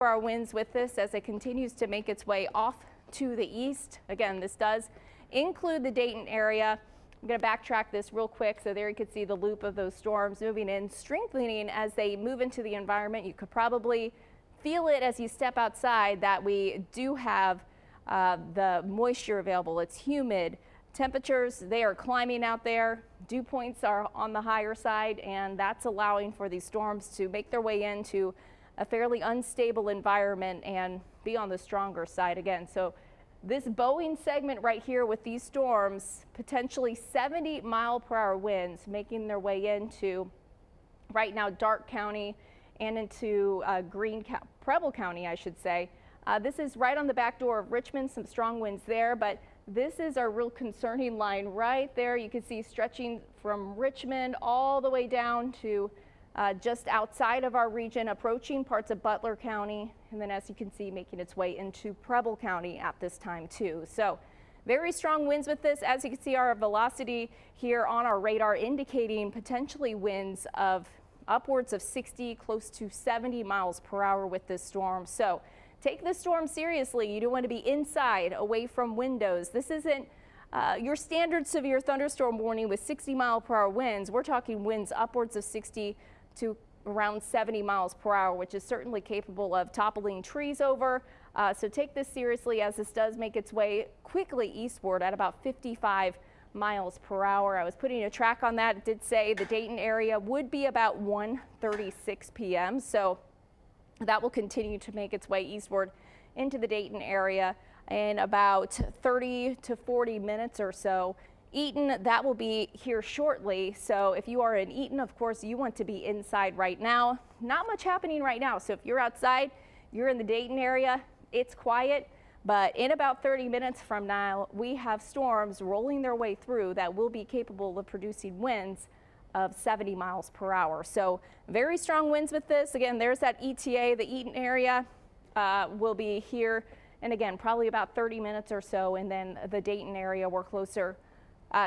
For our winds with this as it continues to make its way off to the east. Again, this does include the Dayton area. I'm going to backtrack this real quick so there you can see the loop of those storms moving in, strengthening as they move into the environment. You could probably feel it as you step outside that we do have the moisture available. It's humid. Temperatures, they are climbing out there. Dew points are on the higher side, and that's allowing for these storms to make their way into a fairly unstable environment and be on the stronger side again. So this bowing segment right here with these storms, potentially 70-mile-per-hour winds making their way into right now Darke County and into Preble County, I should say. This is right on the back door of Richmond, some strong winds there, but this is our real concerning line right there. You can see stretching from Richmond all the way down to just outside of our region, approaching parts of Butler County, and then as you can see, making its way into Preble County at this time too. So very strong winds with this. As you can see, our velocity here on our radar indicating potentially winds of upwards of 60, close to 70 miles per hour with this storm. So take this storm seriously. You don't want to be inside, away from windows. This isn't your standard severe thunderstorm warning with 60-mile-per-hour winds. We're talking winds upwards of 60 to around 70 miles per hour, which is certainly capable of toppling trees over. So take this seriously as this does make its way quickly eastward at about 55 miles per hour. I was putting a track on that. It did say the Dayton area would be about 1:36 p.m. So that will continue to make its way eastward into the Dayton area in about 30 to 40 minutes or so. Eaton, that will be here shortly. So if you are in Eaton, of course, you want to be inside right now. Not much happening right now. So if you're outside, you're in the Dayton area, it's quiet. But in about 30 minutes from now, we have storms rolling their way through that will be capable of producing winds of 70 miles per hour. So very strong winds with this. Again, there's that ETA. The Eaton area will be here. And again, probably about 30 minutes or so. And then the Dayton area, we're closer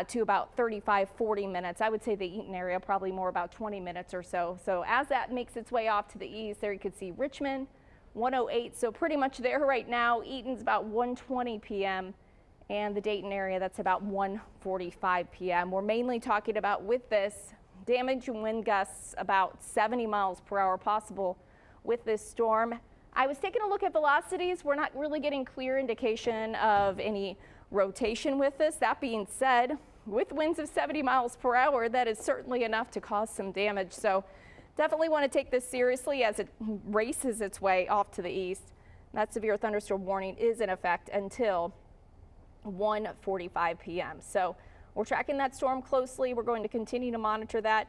to about 35, 40 minutes. I would say the Eaton area probably more about 20 minutes or so. So as that makes its way off to the east, there you can see Richmond, 108. So pretty much there right now. Eaton's about 1:20 p.m. and the Dayton area, that's about 1:45 p.m. We're mainly talking about with this damage and wind gusts about 70 miles per hour possible with this storm. I was taking a look at velocities. We're not really getting clear indication of any rotation with this. That being said, with winds of 70 miles per hour, that is certainly enough to cause some damage. So definitely want to take this seriously as it races its way off to the east. That severe thunderstorm warning is in effect until 1:45 p.m. So we're tracking that storm closely. We're going to continue to monitor that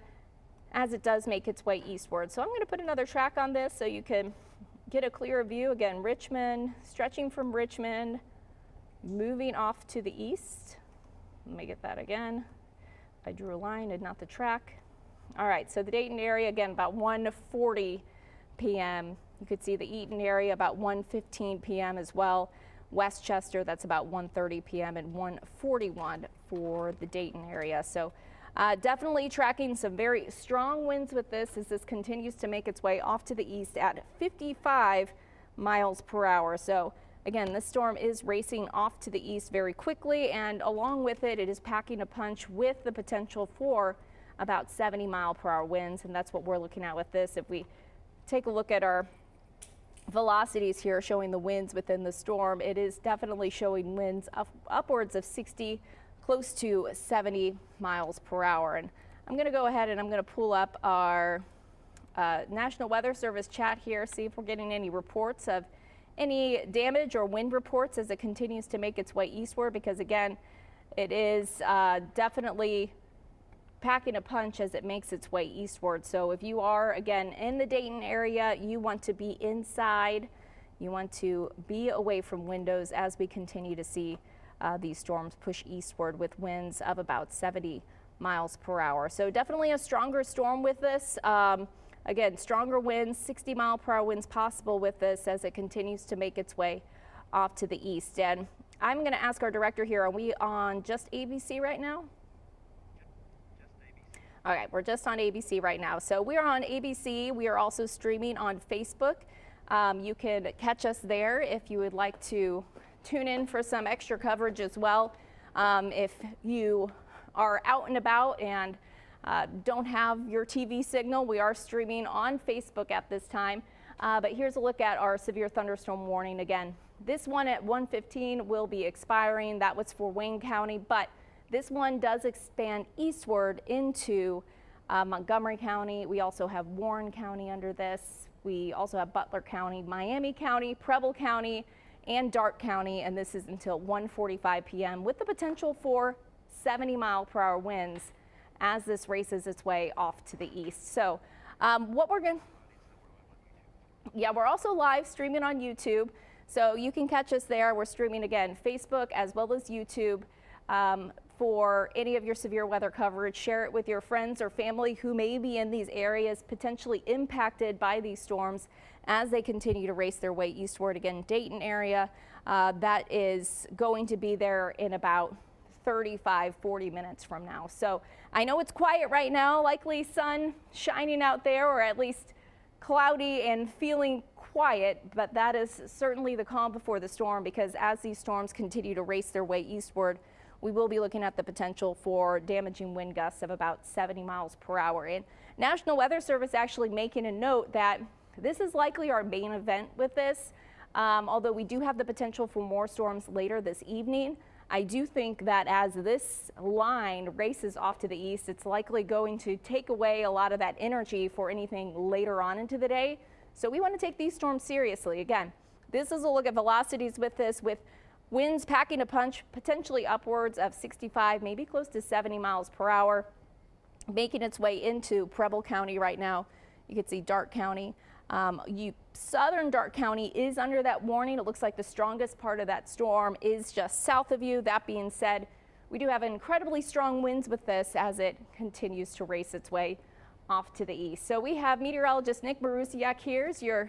as it does make its way eastward. So I'm going to put another track on this so you can get a clearer view. Again, Richmond, stretching from Richmond, moving off to the east. Let me get that again. I drew a line and not the track. All right, so the Dayton area, again, about 1:40 p.m. You could see the Eaton area about 1:15 p.m. as well. Westchester, that's about 1:30 p.m. and 1:41 for the Dayton area. So definitely tracking some very strong winds with this as this continues to make its way off to the east at 55 miles per hour. So again, this storm is racing off to the east very quickly, and along with it, it is packing a punch with the potential for about 70-mile-per-hour winds, and that's what we're looking at with this. If we take a look at our velocities here showing the winds within the storm, it is definitely showing winds of upwards of 60, close to 70 miles per hour. And I'm going to go ahead and I'm going to pull up our National Weather Service chat here, see if we're getting any reports of any damage or wind reports as it continues to make its way eastward, because again, it is definitely packing a punch as it makes its way eastward. So if you are again in the Dayton area, you want to be inside, you want to be away from windows as we continue to see these storms push eastward with winds of about 70 miles per hour. So definitely a stronger storm with this. Again, stronger winds, 60-mile-per-hour winds possible with this as it continues to make its way off to the east. And I'm going to ask our director here, are we on just ABC right now? All right, we're just on ABC right now. So we are on ABC. We are also streaming on Facebook. You can catch us there if you would like to tune in for some extra coverage as well. If you are out and about and don't have your TV signal, we are streaming on Facebook at this time. But here's a look at our severe thunderstorm warning again. This one at 1:15 will be expiring. That was for Wayne County, but this one does expand eastward into Montgomery County. We also have Warren County under this. We also have Butler County, Miami County, Preble County, and Darke County, and this is until 1:45 p.m. with the potential for 70-mile-per-hour winds as this races its way off to the east. So we're also live streaming on YouTube, so you can catch us there. We're streaming again, Facebook as well as YouTube. For any of your severe weather coverage, share it with your friends or family who may be in these areas potentially impacted by these storms as they continue to race their way eastward. Again, Dayton area, that is going to be there in about 35-40 minutes from now. So I know it's quiet right now, likely sun shining out there, or at least cloudy and feeling quiet, but that is certainly the calm before the storm, because as these storms continue to race their way eastward, we will be looking at the potential for damaging wind gusts of about 70 miles per hour. And National Weather Service actually making a note that this is likely our main event with this. Although we do have the potential for more storms later this evening, I do think that as this line races off to the east, it's likely going to take away a lot of that energy for anything later on into the day. So we want to take these storms seriously. Again, this is a look at velocities with this, with winds packing a punch, potentially upwards of 65, maybe close to 70 miles per hour, making its way into Preble County right now. You can see Darke County. Southern Darke County is under that warning. It looks like the strongest part of that storm is just south of you. That being said, we do have incredibly strong winds with this as it continues to race its way off to the east. So we have meteorologist Nick Marusiak here. I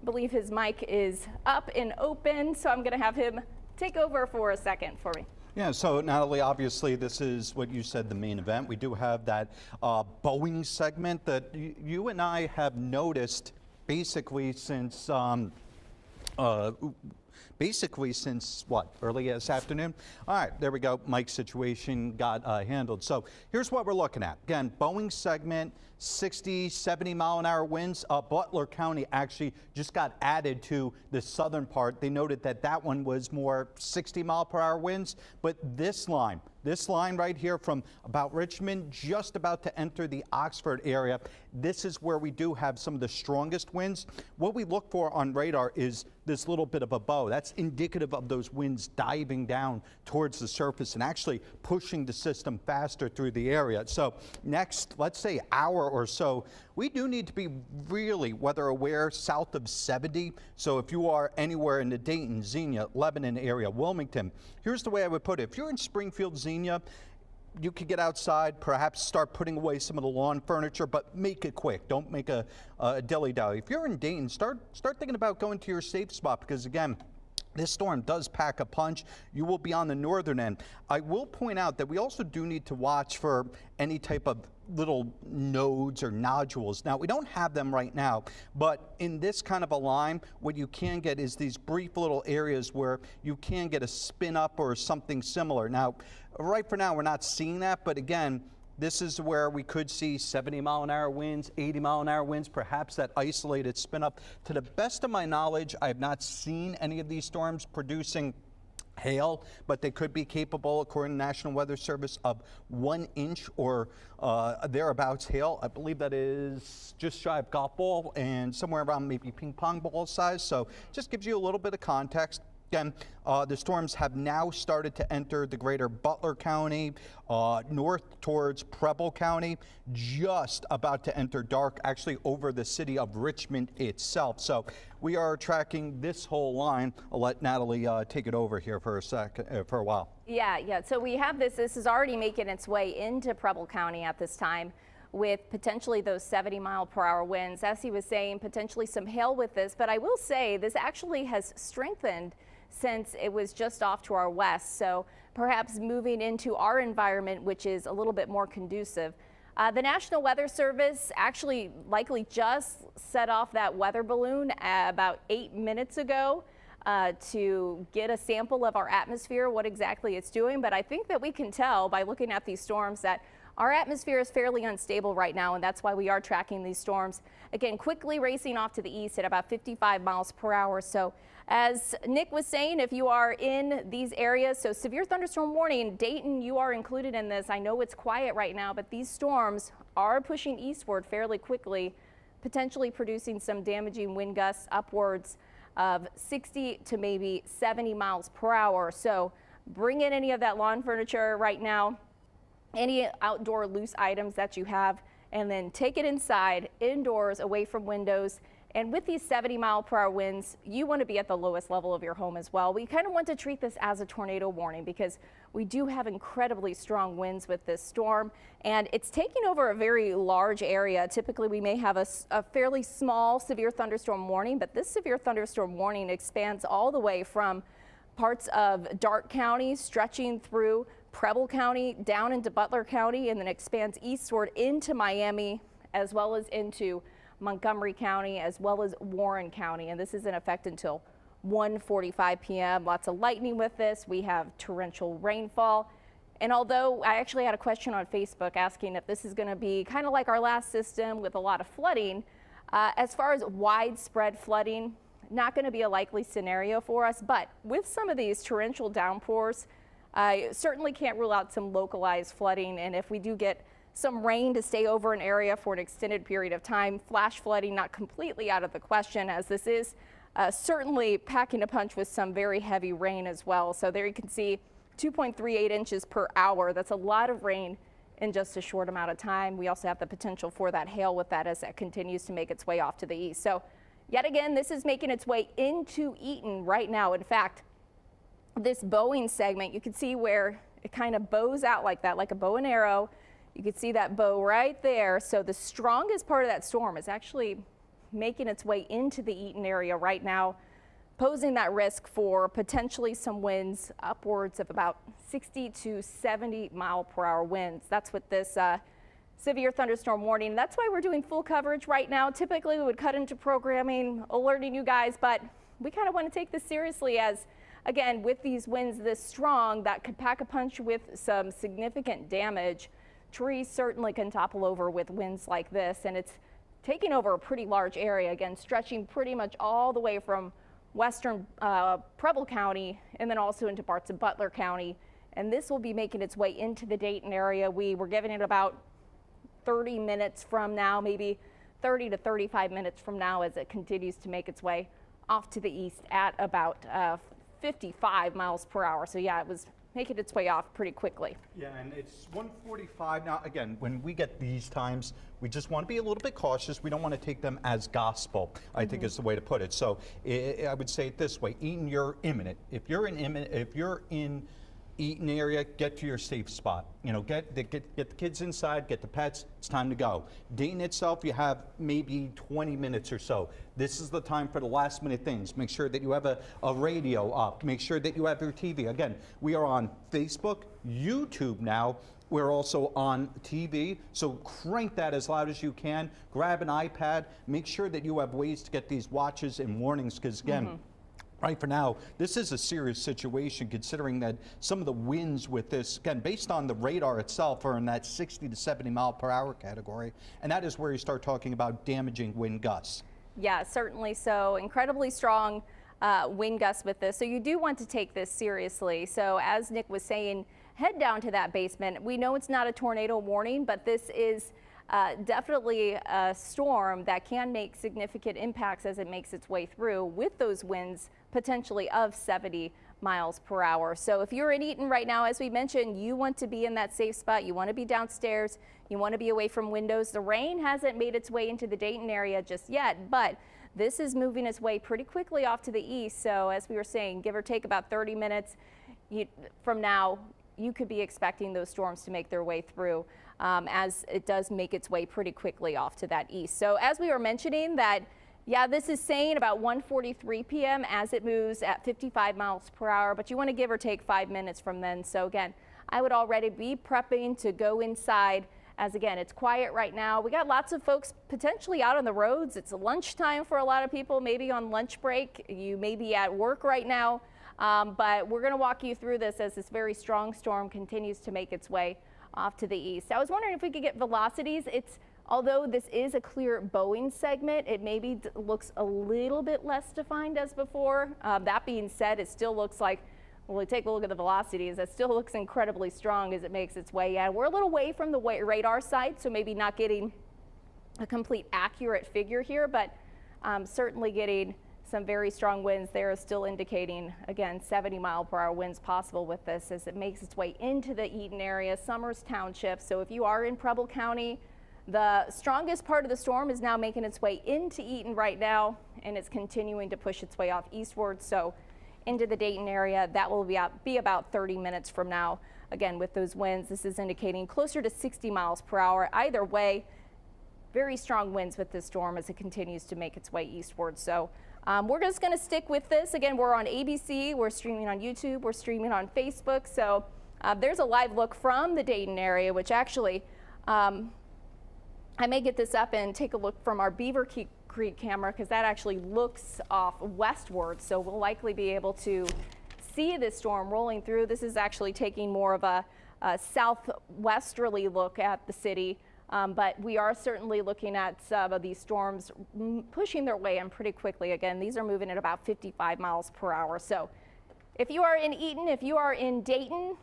believe his mic is up and open, so I'm going to have him take over for a second for me. Yeah, so Natalie, obviously this is what you said, the main event. We do have that Boeing segment that you and I have noticed basically since what, early this afternoon? All right, there we go. Mike's situation got handled. So here's what we're looking at. Again, Boeing segment, 60, 70 mile an hour winds. Butler County actually just got added to the southern part. They noted that that one was more 60 mile per hour winds, but this line right here from about Richmond, just about to enter the Oxford area, this is where we do have some of the strongest winds. What we look for on radar is this little bit of a bow. That's indicative of those winds diving down towards the surface and actually pushing the system faster through the area. So next, let's say hour or so, we do need to be really weather aware south of 70. So if you are anywhere in the Dayton, Xenia, Lebanon area, Wilmington, here's the way I would put it. If you're in Springfield, Xenia, you could get outside, perhaps start putting away some of the lawn furniture, but make it quick. Don't make a dilly-dally. If you're in Dayton, start thinking about going to your safe spot, because again, this storm does pack a punch. You will be on the northern end. I will point out that we also do need to watch for any type of little nodes or nodules. Now, we don't have them right now, but in this kind of a line, what you can get is these brief little areas where you can get a spin up or something similar. Now, right for now, we're not seeing that, but again, this is where we could see 70 mile an hour winds, 80 mile an hour winds, perhaps that isolated spin up. To the best of my knowledge, I have not seen any of these storms producing hail, but they could be capable, according to National Weather Service, of 1 inch or thereabouts hail. I believe that is just shy of golf ball and somewhere around maybe ping pong ball size. So just gives you a little bit of context. Again, the storms have now started to enter the greater Butler County, north towards Preble County, just about to enter Darke, actually over the city of Richmond itself. So we are tracking this whole line. I'll let Natalie take it over here for a second, for a while. Yeah. So we have this is already making its way into Preble County at this time, with potentially those 70 mile per hour winds. As he was saying, potentially some hail with this, but I will say this actually has strengthened since it was just off to our west. So perhaps moving into our environment, which is a little bit more conducive. The National Weather Service actually likely just set off that weather balloon about 8 minutes ago to get a sample of our atmosphere, what exactly it's doing. But I think that we can tell by looking at these storms that our atmosphere is fairly unstable right now, and that's why we are tracking these storms. Again, quickly racing off to the east at about 55 miles per hour. So as Nick was saying, if you are in these areas, so severe thunderstorm warning, Dayton, you are included in this. I know it's quiet right now, but these storms are pushing eastward fairly quickly, potentially producing some damaging wind gusts upwards of 60 to maybe 70 miles per hour. So bring in any of that lawn furniture right now, any outdoor loose items that you have, and then take it inside, indoors, away from windows. And with these 70-mile-per-hour winds, you want to be at the lowest level of your home as well. We kind of want to treat this as a tornado warning because we do have incredibly strong winds with this storm, and it's taking over a very large area. Typically, we may have a fairly small severe thunderstorm warning, but this severe thunderstorm warning expands all the way from parts of Darke County, stretching through Preble County, down into Butler County, and then expands eastward into Miami, as well as into Montgomery County, as well as Warren County. And this is in effect until 1:45 p.m. Lots of lightning with this. We have torrential rainfall. And although I actually had a question on Facebook asking if this is going to be kind of like our last system with a lot of flooding, as far as widespread flooding, not going to be a likely scenario for us. But with some of these torrential downpours, I certainly can't rule out some localized flooding. And if we do get some rain to stay over an area for an extended period of time, flash flooding not completely out of the question, as this is certainly packing a punch with some very heavy rain as well. So there you can see 2.38 inches per hour. That's a lot of rain in just a short amount of time. We also have the potential for that hail with that as that continues to make its way off to the east. So yet again, this is making its way into Eaton right now. In fact, this bowing segment, you can see where it kind of bows out like that, like a bow and arrow. You can see that bow right there. So the strongest part of that storm is actually making its way into the Eaton area right now, posing that risk for potentially some winds upwards of about 60 to 70 mile per hour winds. That's what this severe thunderstorm warning. That's why we're doing full coverage right now. Typically we would cut into programming, alerting you guys, but we kind of want to take this seriously as, again, with these winds this strong, that could pack a punch with some significant damage. Trees certainly can topple over with winds like this, and it's taking over a pretty large area, again, stretching pretty much all the way from western Preble County and then also into parts of Butler County. And this will be making its way into the Dayton area. We were giving it about 30 minutes from now, maybe 30 to 35 minutes from now, as it continues to make its way off to the east at about 55 miles per hour. So yeah, it was making its way off pretty quickly. Yeah, and it's 1:45 now. Again, when we get these times, we just want to be a little bit cautious. We don't want to take them as gospel, I think is the way to put it. So I would say it this way: Eaton, you're imminent. If you're in Eaton area, get to your safe spot. You know, get the kids inside, get the pets. It's time to go. Dayton itself, you have maybe 20 minutes or so. This is the time for the last minute things. Make sure that you have a radio up. Make sure that you have your TV. Again, we are on Facebook, YouTube now. We're also on TV, so crank that as loud as you can. Grab an iPad. Make sure that you have ways to get these watches and warnings, because again, right for now, this is a serious situation considering that some of the winds with this, again, based on the radar itself, are in that 60 to 70 mile per hour category. And that is where you start talking about damaging wind gusts. Yeah, certainly so. Incredibly strong wind gusts with this. So you do want to take this seriously. So as Nick was saying, head down to that basement. We know it's not a tornado warning, but this is definitely a storm that can make significant impacts as it makes its way through, with those winds potentially of 70 miles per hour. So if you're in Eaton right now, as we mentioned, you want to be in that safe spot. You want to be downstairs. You want to be away from windows. The rain hasn't made its way into the Dayton area just yet, but this is moving its way pretty quickly off to the east. So as we were saying, give or take about 30 minutes from now, you could be expecting those storms to make their way through as it does make its way pretty quickly off to that east. So as we were mentioning that, yeah, this is saying about 1:43 p.m. as it moves at 55 miles per hour, but you want to give or take 5 minutes from then. So again, I would already be prepping to go inside as again, it's quiet right now. We got lots of folks potentially out on the roads. It's lunchtime for a lot of people, maybe on lunch break. You may be at work right now, but we're going to walk you through this as this very strong storm continues to make its way off to the east. I was wondering if we could get velocities. Although this is a clear bowing segment, it maybe looks a little bit less defined as before. That being said, it still looks like, when we take a look at the velocities, it still looks incredibly strong as it makes its way. Yeah, we're a little away from the radar site, so maybe not getting a complete accurate figure here, but certainly getting some very strong winds there, still indicating, again, 70-mile-per-hour winds possible with this as it makes its way into the Eaton area, Summers Township. So if you are in Preble County, the strongest part of the storm is now making its way into Eaton right now, and it's continuing to push its way off eastward. So into the Dayton area, that will be about 30 minutes from now. Again, with those winds, this is indicating closer to 60 miles per hour. Either way, very strong winds with this storm as it continues to make its way eastward. So we're just going to stick with this. Again, we're on ABC, we're streaming on YouTube, we're streaming on Facebook. So there's a live look from the Dayton area, which actually I may get this up and take a look from our Beaver Creek camera, because that actually looks off westward. So we'll likely be able to see this storm rolling through. This is actually taking more of a southwesterly look at the city. But we are certainly looking at some of these storms pushing their way in pretty quickly. Again, these are moving at about 55 miles per hour. So if you are in Eaton, if you are in Dayton,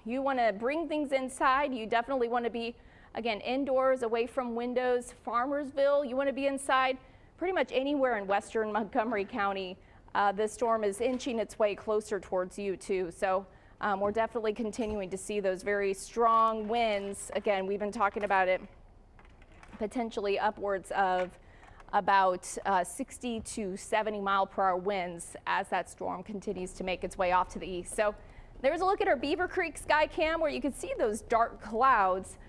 you want to bring things inside. You definitely want to be, again, indoors, away from windows. Farmersville, you want to be inside. Pretty much anywhere in western Montgomery County, this storm is inching its way closer towards you too. So we're definitely continuing to see those very strong winds. Again, we've been talking about it potentially upwards of about 60 to 70 mile per hour winds as that storm continues to make its way off to the east. So there's a look at our Beaver Creek sky cam where you can see those dark clouds.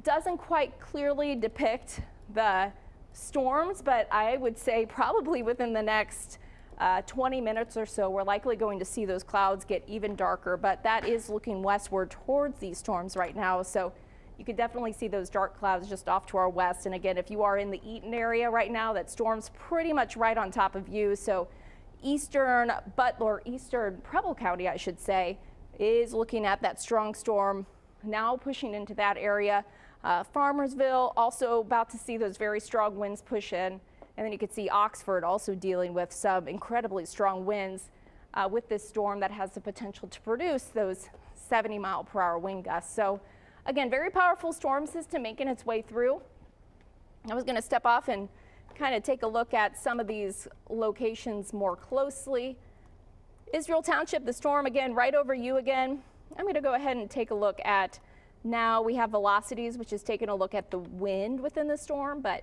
Doesn't quite clearly depict the storms, but I would say probably within the next 20 minutes or so, we're likely going to see those clouds get even darker, but that is looking westward towards these storms right now. So you can definitely see those dark clouds just off to our west. And again, if you are in the Eaton area right now, that storm's pretty much right on top of you. So eastern Preble County, I should say, is looking at that strong storm now pushing into that area. Farmersville also about to see those very strong winds push in. And then you can see Oxford also dealing with some incredibly strong winds with this storm that has the potential to produce those 70-mile-per-hour wind gusts. So again, very powerful storm system making its way through. I was going to step off and kind of take a look at some of these locations more closely. Israel Township, the storm again right over you again. I'm going to go ahead and take a look at, now we have velocities, which is taking a look at the wind within the storm, but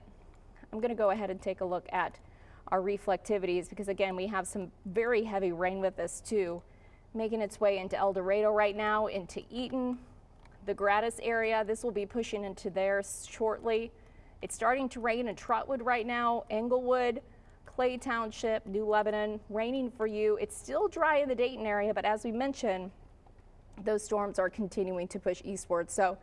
I'm going to go ahead and take a look at our reflectivities, because again, we have some very heavy rain with this too, making its way into El Dorado right now, into Eaton, the Gratis area. This will be pushing into there shortly. It's starting to rain in Trotwood right now, Englewood, Clay Township, New Lebanon, raining for you. It's still dry in the Dayton area, but as we mentioned, those storms are continuing to push eastward. So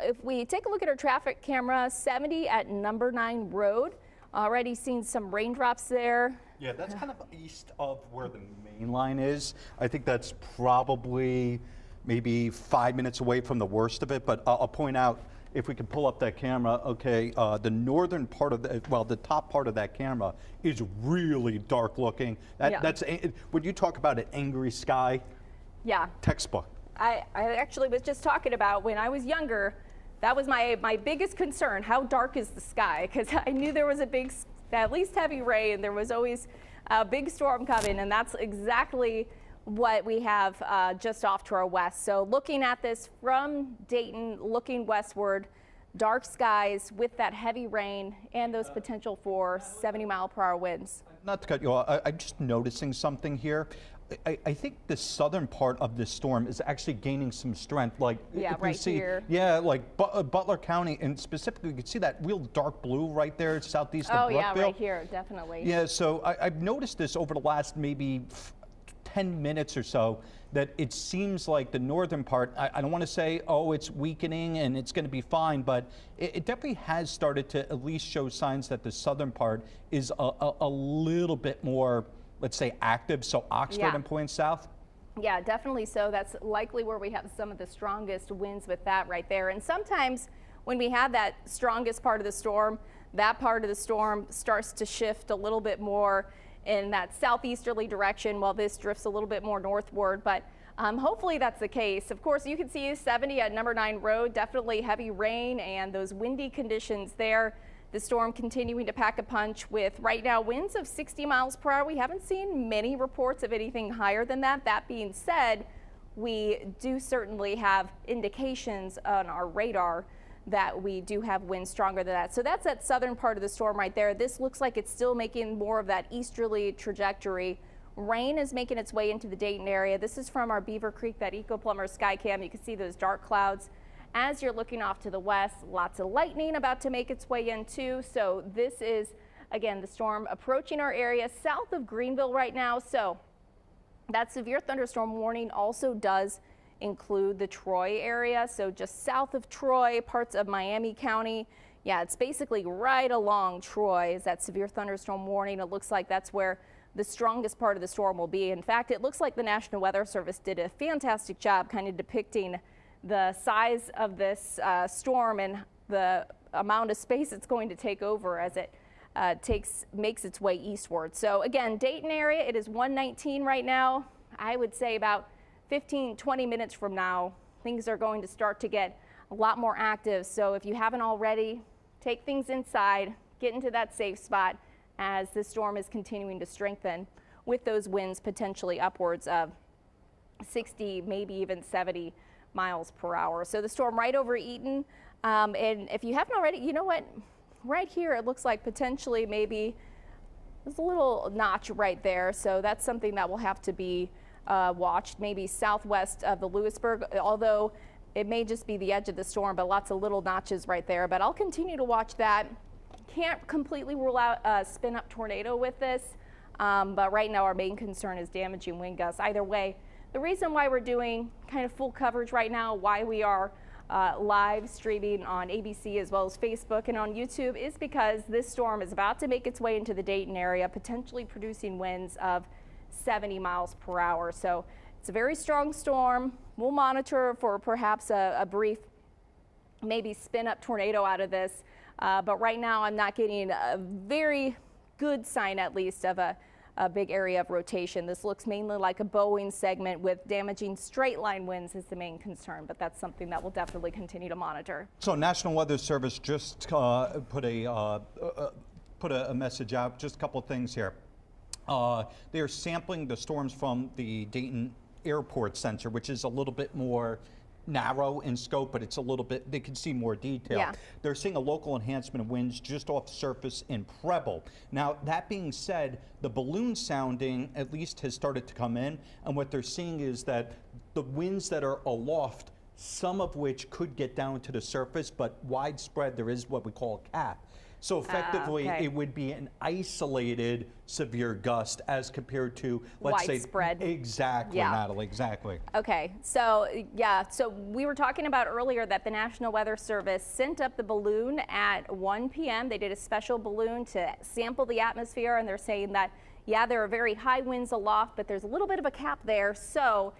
if we take a look at our traffic camera, 70 at number 9 Road, already seen some raindrops there. Yeah, that's kind of east of where the main line is. I think that's probably maybe 5 minutes away from the worst of it, but I'll point out, if we can pull up that camera, okay, the northern part of the top part of that camera is really dark looking. That's when you talk about an angry sky. Yeah. Textbook. I actually was just talking about when I was younger, that was my biggest concern. How dark is the sky? Because I knew there was at least heavy rain. There was always a big storm coming, and that's exactly what we have just off to our west. So looking at this from Dayton, looking westward, dark skies with that heavy rain and those potential for 70-mile-per-hour winds. Not to cut you off, I'm just noticing something here. I think the southern part of this storm is actually gaining some strength. Like, yeah, right here. Yeah, like Butler County, and specifically, you can see that real dark blue right there, southeast of Brookville. Oh yeah, right here, definitely. Yeah, so I've noticed this over the last maybe 10 minutes or so that it seems like the northern part, I don't want to say, oh, it's weakening and it's going to be fine, but it definitely has started to at least show signs that the southern part is a little bit more, let's say, active. So Oxford and points south. Yeah, definitely so. That's likely where we have some of the strongest winds with that right there. And sometimes when we have that strongest part of the storm, that part of the storm starts to shift a little bit more in that southeasterly direction while this drifts a little bit more northward. But hopefully that's the case. Of course, you can see 70 at number 9 road, definitely heavy rain and those windy conditions there. The storm continuing to pack a punch with right now winds of 60 miles per hour. We haven't seen many reports of anything higher than that. That being said, we do certainly have indications on our radar that we do have winds stronger than that. So that's that southern part of the storm right there. This looks like it's still making more of that easterly trajectory. Rain is making its way into the Dayton area. This is from our Beaver Creek, that Eco Plumber sky cam. You can see those dark clouds. As you're looking off to the west, lots of lightning about to make its way in too. So this is, again, the storm approaching our area south of Greenville right now. So that severe thunderstorm warning also does include the Troy area. So just south of Troy, parts of Miami County. Yeah, it's basically right along Troy is that severe thunderstorm warning. It looks like that's where the strongest part of the storm will be. In fact, it looks like the National Weather Service did a fantastic job kind of depicting the size of this storm and the amount of space it's going to take over as it makes its way eastward. So again, Dayton area, it is 119 right now. I would say about 15-20 minutes from now, things are going to start to get a lot more active. So if you haven't already, take things inside, get into that safe spot as the storm is continuing to strengthen with those winds potentially upwards of 60, maybe even 70 miles per hour. So the storm right over Eaton. And if you haven't already, you know what? Right here, it looks like potentially maybe there's a little notch right there. So that's something that will have to be watched, maybe southwest of the Lewisburg, although it may just be the edge of the storm, but lots of little notches right there. But I'll continue to watch that. Can't completely rule out a spin-up tornado with this, but right now our main concern is damaging wind gusts. Either way, the reason why we're doing kind of full coverage right now, why we are live streaming on ABC as well as Facebook and on YouTube, is because this storm is about to make its way into the Dayton area, potentially producing winds of 70 miles per hour. So it's a very strong storm. We'll monitor for perhaps a brief, maybe spin-up tornado out of this. But right now I'm not getting a very good sign, at least, of a big area of rotation. This looks mainly like a bowing segment with damaging straight line winds is the main concern, but that's something that we'll definitely continue to monitor. So National Weather Service just put a message out, just a couple of things here. They're sampling the storms from the Dayton Airport Center, which is a little bit more narrow in scope, but it's a little bit, they can see more detail. Yeah. They're seeing a local enhancement of winds just off surface in Preble. Now, that being said, the balloon sounding at least has started to come in, and what they're seeing is that the winds that are aloft, some of which could get down to the surface, but widespread, there is what we call a cap. So effectively, okay. It would be an isolated severe gust as compared to, let's widespread. say, exactly, Yeah. Natalie, exactly. Okay, so yeah, so we were talking about earlier that the National Weather Service sent up the balloon at 1 p.m. They did a special balloon to sample the atmosphere, and they're saying that, yeah, there are very high winds aloft, but there's a little bit of a cap there. So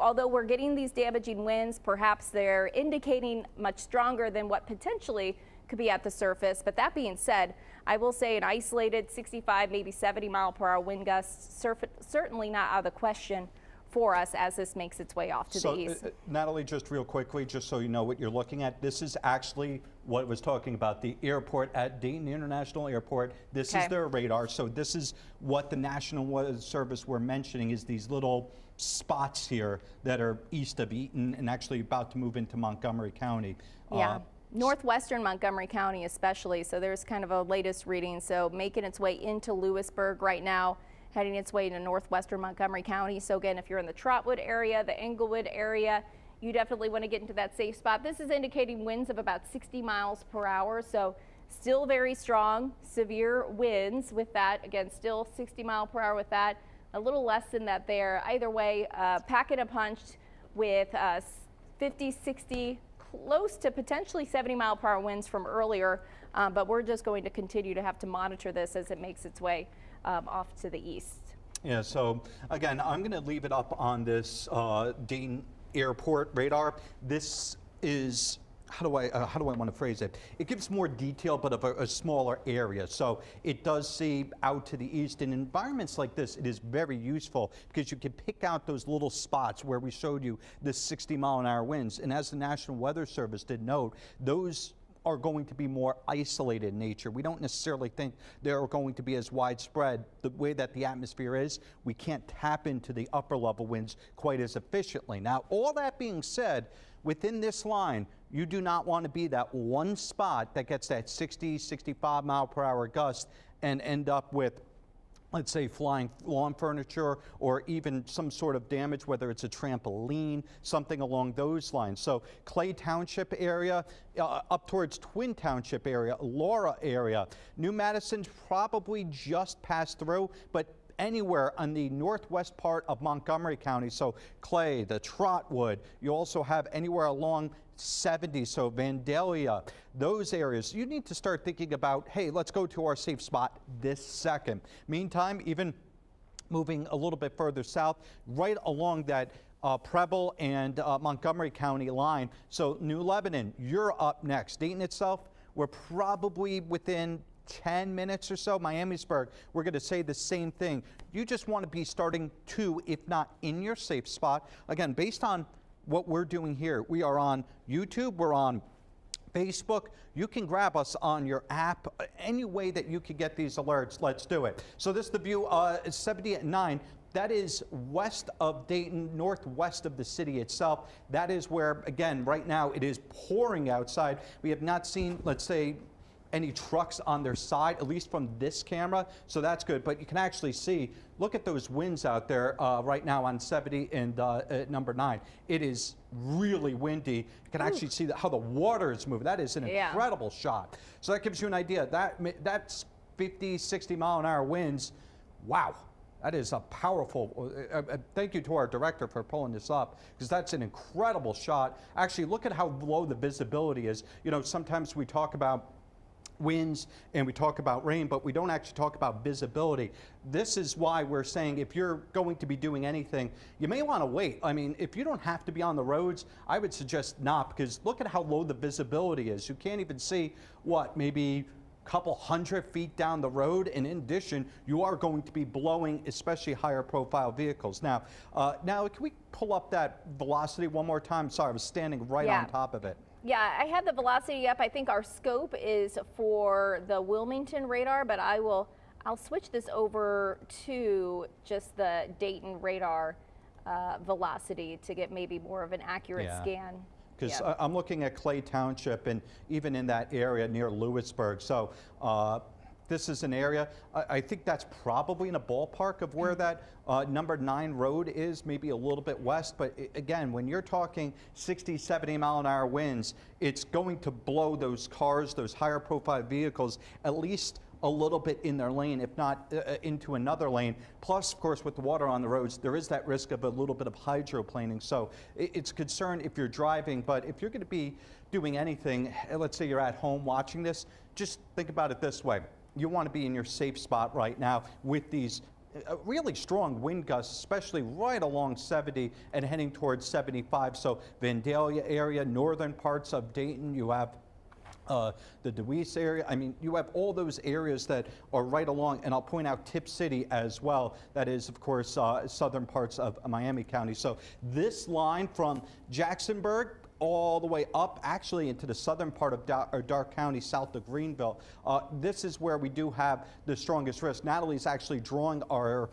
although we're getting these damaging winds, perhaps they're indicating much stronger than what potentially could be at the surface. But that being said, I will say an isolated 65, maybe 70 mile per hour wind gusts, certainly not out of the question for us as this makes its way off to the east. Natalie, just real quickly, just so you know what you're looking at, this is actually what I was talking about, the airport at Dayton International Airport. This is their radar. So this is what the National Weather Service were mentioning, is these little spots here that are east of Eaton and actually about to move into Montgomery County. Yeah. Northwestern Montgomery County especially, so there's kind of a latest reading. So making its way into Lewisburg right now, heading its way into northwestern Montgomery County. So again, if you're in the Trotwood area, the Englewood area, you definitely want to get into that safe spot. This is indicating winds of about 60 miles per hour, so still very strong, severe winds with that. Again, still 60 mile per hour with that. a little less than that there. Either way, packing a punch with 50, 60, close to potentially 70-mile-per-hour winds from earlier, but we're just going to continue to have to monitor this as it makes its way off to the east. Yeah, so again, I'm going to leave it up on this Dayton Airport radar. This is, how do I want to phrase it? It gives more detail, but of a smaller area. So it does see out to the east. In environments like this, it is very useful because you can pick out those little spots where we showed you the 60-mile-an-hour winds. And as the National Weather Service did note, those are going to be more isolated in nature. We don't necessarily think they're going to be as widespread. The way that the atmosphere is, we can't tap into the upper level winds quite as efficiently. Now, all that being said, within this line, you do not want to be that one spot that gets that 60, 65 mile per hour gust and end up with, let's say, flying lawn furniture or even some sort of damage, whether it's a trampoline, something along those lines. So Clay Township area, up towards Twin Township area, Laura area, New Madison's probably just passed through, but anywhere on the northwest part of Montgomery County, so Clay, the Trotwood, you also have anywhere along 70, so Vandalia, those areas, you need to start thinking about, hey, let's go to our safe spot this second. Meantime, even moving a little bit further south, right along that Preble and Montgomery County line, so New Lebanon, you're up next. Dayton itself, we're probably within 10 minutes or so. Miamisburg, we're going to say the same thing. You just want to be starting to, if not in your safe spot. Again, based on what we're doing here, we are on YouTube, we're on Facebook. You can grab us on your app. Any way that you can get these alerts, let's do it. So this is the view, 70 at 9. That is west of Dayton, northwest of the city itself. That is where, again, right now it is pouring outside. We have not seen, let's say, any trucks on their side, at least from this camera, so that's good. But you can actually see, look at those winds out there right now on 70 and number 9. It is really windy. You can actually see how the water is moving. That is an incredible shot. So that gives you an idea. That's 50, 60-mile-an-hour winds. Wow. That is a powerful, thank you to our director for pulling this up, because that's an incredible shot. Actually, look at how low the visibility is. You know, sometimes we talk about winds and we talk about rain, but we don't actually talk about visibility. This is why we're saying if you're going to be doing anything, you may want to wait. I mean, if you don't have to be on the roads, I would suggest not, because look at how low the visibility is. You can't even see, what, maybe a couple 100 feet down the road, and in addition, you are going to be blowing especially higher profile vehicles. Now, can we pull up that velocity one more time? Sorry, I was standing right on top of it. Yeah, I had the velocity up. I think our scope is for the Wilmington radar, but I'll switch this over to just the Dayton radar velocity to get maybe more of an accurate scan. Because I'm looking at Clay Township and even in that area near Lewisburg. So this is an area, I think that's probably in a ballpark of where that number 9 road is, maybe a little bit west. But again, when you're talking 60, 70 mile an hour winds, it's going to blow those cars, those higher profile vehicles, at least a little bit in their lane, if not into another lane. Plus, of course, with the water on the roads, there is that risk of a little bit of hydroplaning. So it's a concern if you're driving, but if you're going to be doing anything, let's say you're at home watching this, just think about it this way. You want to be in your safe spot right now with these really strong wind gusts, especially right along 70 and heading towards 75. So Vandalia area, northern parts of Dayton, you have the Deweese area. I mean, you have all those areas that are right along, and I'll point out Tip City as well. That is, of course, southern parts of Miami County. So this line from Jacksonburg all the way up actually into the southern part of Dark County, south of Greenville. This is where we do have the strongest risk. Natalie's actually drawing our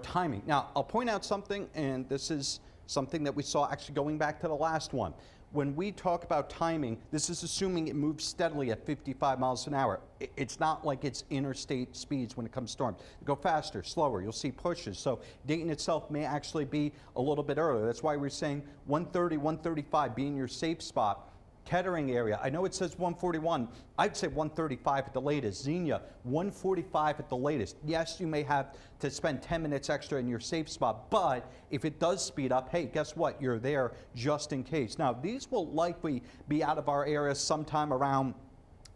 timing. Now, I'll point out something, and this is something that we saw actually going back to the last one. When we talk about timing, this is assuming it moves steadily at 55 miles an hour. It's not like it's interstate speeds when it comes to storms. They go faster, slower, you'll see pushes. So Dayton itself may actually be a little bit earlier. That's why we're saying 130, 135, be in your safe spot. Kettering area, I know it says 141. I'd say 135 at the latest. Xenia, 145 at the latest. Yes, you may have to spend 10 minutes extra in your safe spot, but if it does speed up, hey, guess what? You're there just in case. Now, these will likely be out of our area sometime around,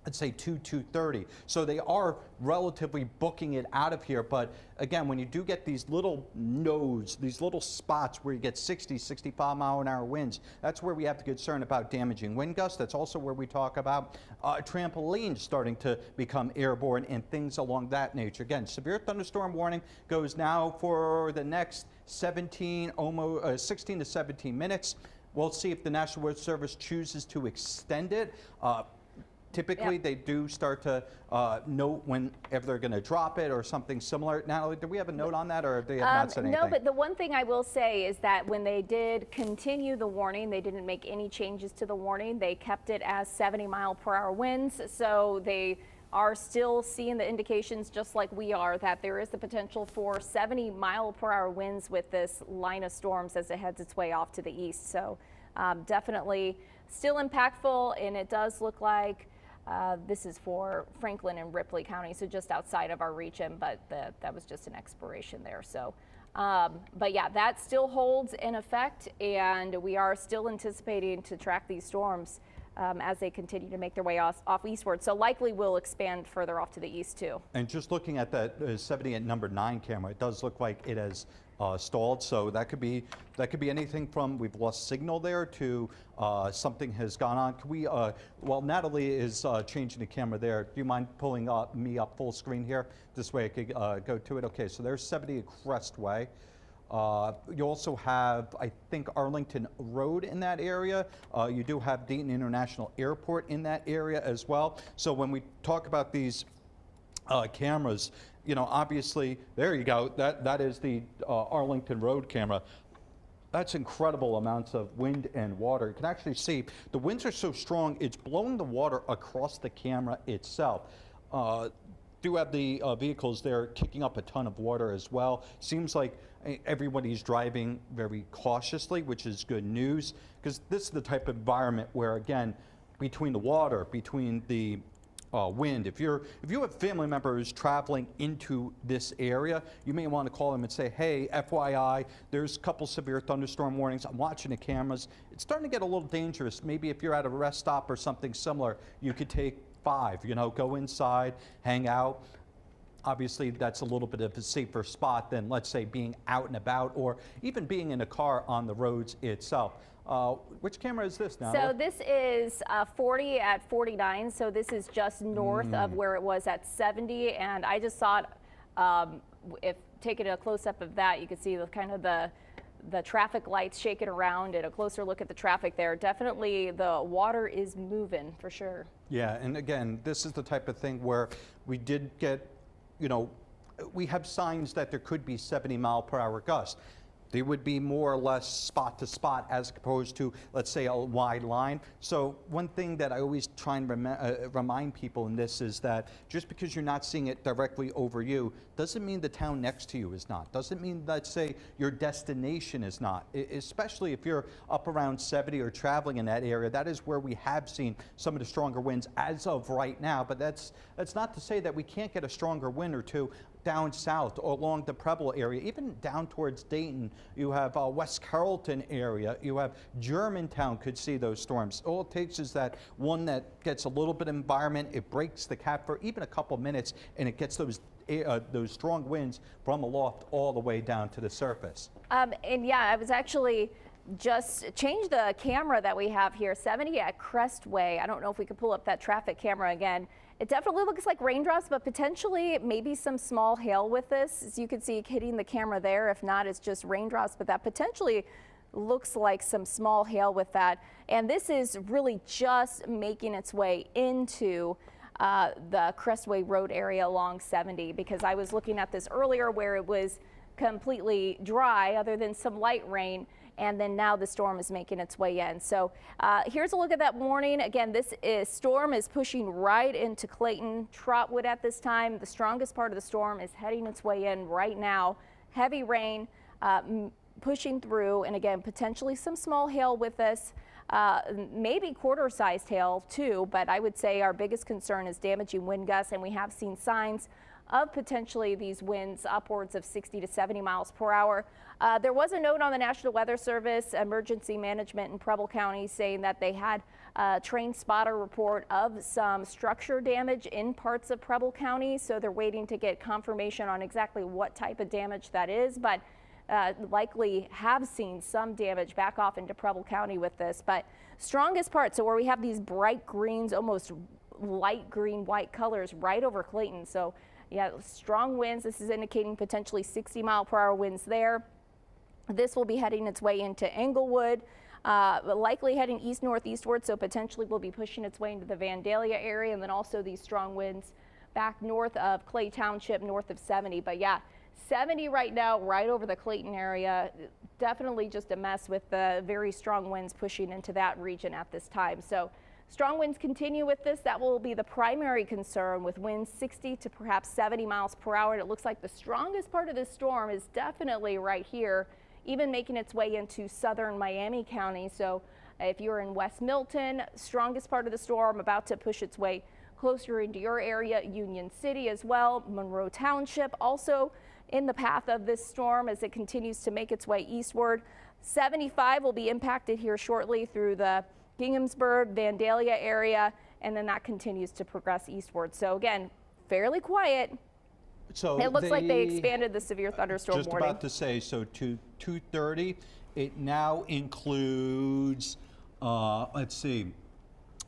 I'd say 2:30. So they are relatively booking it out of here. But again, when you do get these little nodes, these little spots where you get 60, 65 mile an hour winds, that's where we have to be concerned about damaging wind gusts. That's also where we talk about trampolines starting to become airborne and things along that nature. Again, severe thunderstorm warning goes now for the next 16 to 17 minutes. We'll see if the National Weather Service chooses to extend it. Typically, they do start to note if they're going to drop it or something similar. Natalie, do we have a note on that, or they have not said anything? No, but the one thing I will say is that when they did continue the warning, they didn't make any changes to the warning. They kept it as 70-mile-per-hour winds, so they are still seeing the indications, just like we are, that there is the potential for 70-mile-per-hour winds with this line of storms as it heads its way off to the east. So definitely still impactful, and it does look like this is for Franklin and Ripley County, so just outside of our region, but that was just an expiration there. So, but yeah, that still holds in effect, and we are still anticipating to track these storms as they continue to make their way off eastward. So likely will expand further off to the east too. And just looking at that 70 at number 9 camera, it does look like it has stalled. So that could be anything from we've lost signal there to something has gone on. Can we, while Natalie is changing the camera there, do you mind pulling me up full screen here? This way I could go to it. Okay, so there's 70 at Crestway. You also have, I think, Arlington Road in that area. You do have Dayton International Airport in that area as well. So when we talk about these cameras, you know, obviously, there you go. That is the Arlington Road camera. That's incredible amounts of wind and water. You can actually see the winds are so strong, it's blowing the water across the camera itself. Do have the vehicles there kicking up a ton of water as well. Seems like everybody's driving very cautiously, which is good news, because this is the type of environment where, again, between the water, between the wind, if you have family members traveling into this area, you may want to call them and say, hey, FYI, there's a couple severe thunderstorm warnings. I'm watching the cameras. It's starting to get a little dangerous. Maybe if you're at a rest stop or something similar, you could take 5, you know, go inside, hang out. Obviously, that's a little bit of a safer spot than, let's say, being out and about or even being in a car on the roads itself. Which camera is this now? So this is 40 at 49. So this is just north of where it was at 70. And I just saw it, if taking a close-up of that, you can see the kind of the traffic lights shaking around, and a closer look at the traffic there. Definitely the water is moving for sure. Yeah, and again, this is the type of thing where we did get, you know, we have signs that there could be 70-mile-per-hour gusts. They would be more or less spot to spot as opposed to, let's say, a wide line. So one thing that I always try and remind people in this is that just because you're not seeing it directly over you doesn't mean the town next to you is not. Doesn't mean, let's say, your destination is not. Especially if you're up around 70 or traveling in that area, that is where we have seen some of the stronger winds as of right now. But that's not to say that we can't get a stronger wind or two down south or along the Preble area, even down towards Dayton. You have West Carrollton area. You have Germantown could see those storms. All it takes is that one that gets a little bit of environment, it breaks the cap for even a couple minutes, and it gets those strong winds from the loft all the way down to the surface. And yeah, I was actually just changed the camera that we have here, 70 at Crestway. I don't know if we could pull up that traffic camera again. It definitely looks like raindrops, but potentially maybe some small hail with this. As you can see hitting the camera there. If not, it's just raindrops, but that potentially looks like some small hail with that. And this is really just making its way into the Crestway Road area along 70, because I was looking at this earlier where it was completely dry other than some light rain, and then now the storm is making its way in. So here's a look at that warning. Again, this storm is pushing right into Clayton, Trotwood at this time. The strongest part of the storm is heading its way in right now. Heavy rain pushing through, and again, potentially some small hail with us. maybe quarter-sized hail too, but I would say our biggest concern is damaging wind gusts, and we have seen signs of potentially these winds upwards of 60 to 70 miles per hour. There was a note on the National Weather Service Emergency Management in Preble County saying that they had a train spotter report of some structure damage in parts of Preble County, so they're waiting to get confirmation on exactly what type of damage that is, but likely have seen some damage back off into Preble County with this. But strongest part, so where we have these bright greens, almost light green, white colors right over Clayton. So yeah, strong winds. This is indicating potentially 60-mile-per-hour winds there. This will be heading its way into Englewood, likely heading east-northeastward, so potentially will be pushing its way into the Vandalia area, and then also these strong winds back north of Clay Township, north of 70. But yeah, 70 right now, right over the Clayton area. Definitely just a mess with the very strong winds pushing into that region at this time. So strong winds continue with this. That will be the primary concern, with winds 60 to perhaps 70 miles per hour. And it looks like the strongest part of this storm is definitely right here, even making its way into southern Miami County. So if you're in West Milton, strongest part of the storm about to push its way closer into your area. Union City as well. Monroe Township also in the path of this storm as it continues to make its way eastward. 75 will be impacted here shortly through the Ginghamsburg, Vandalia area, and then that continues to progress eastward. So again, fairly quiet. So it looks like they expanded the severe thunderstorm just warning. about to say, so to 2:30, it now includes, let's see,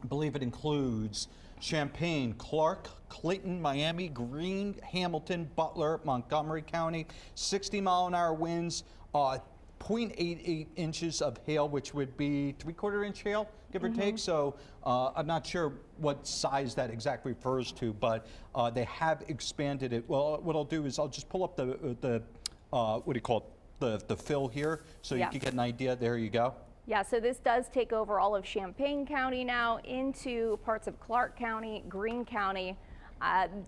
I believe it includes Champaign, Clark, Clayton, Miami, Greene, Hamilton, Butler, Montgomery County, 60-mile-an-hour winds, 0.88 inches of hail, which would be 3/4 inch hail, give or take. So I'm not sure what size that exactly refers to, but they have expanded it. Well, what I'll do is I'll just pull up the what do you call it, the fill here, so you can get an idea. There you go. Yeah, so this does take over all of Champaign County now into parts of Clark County, Greene County.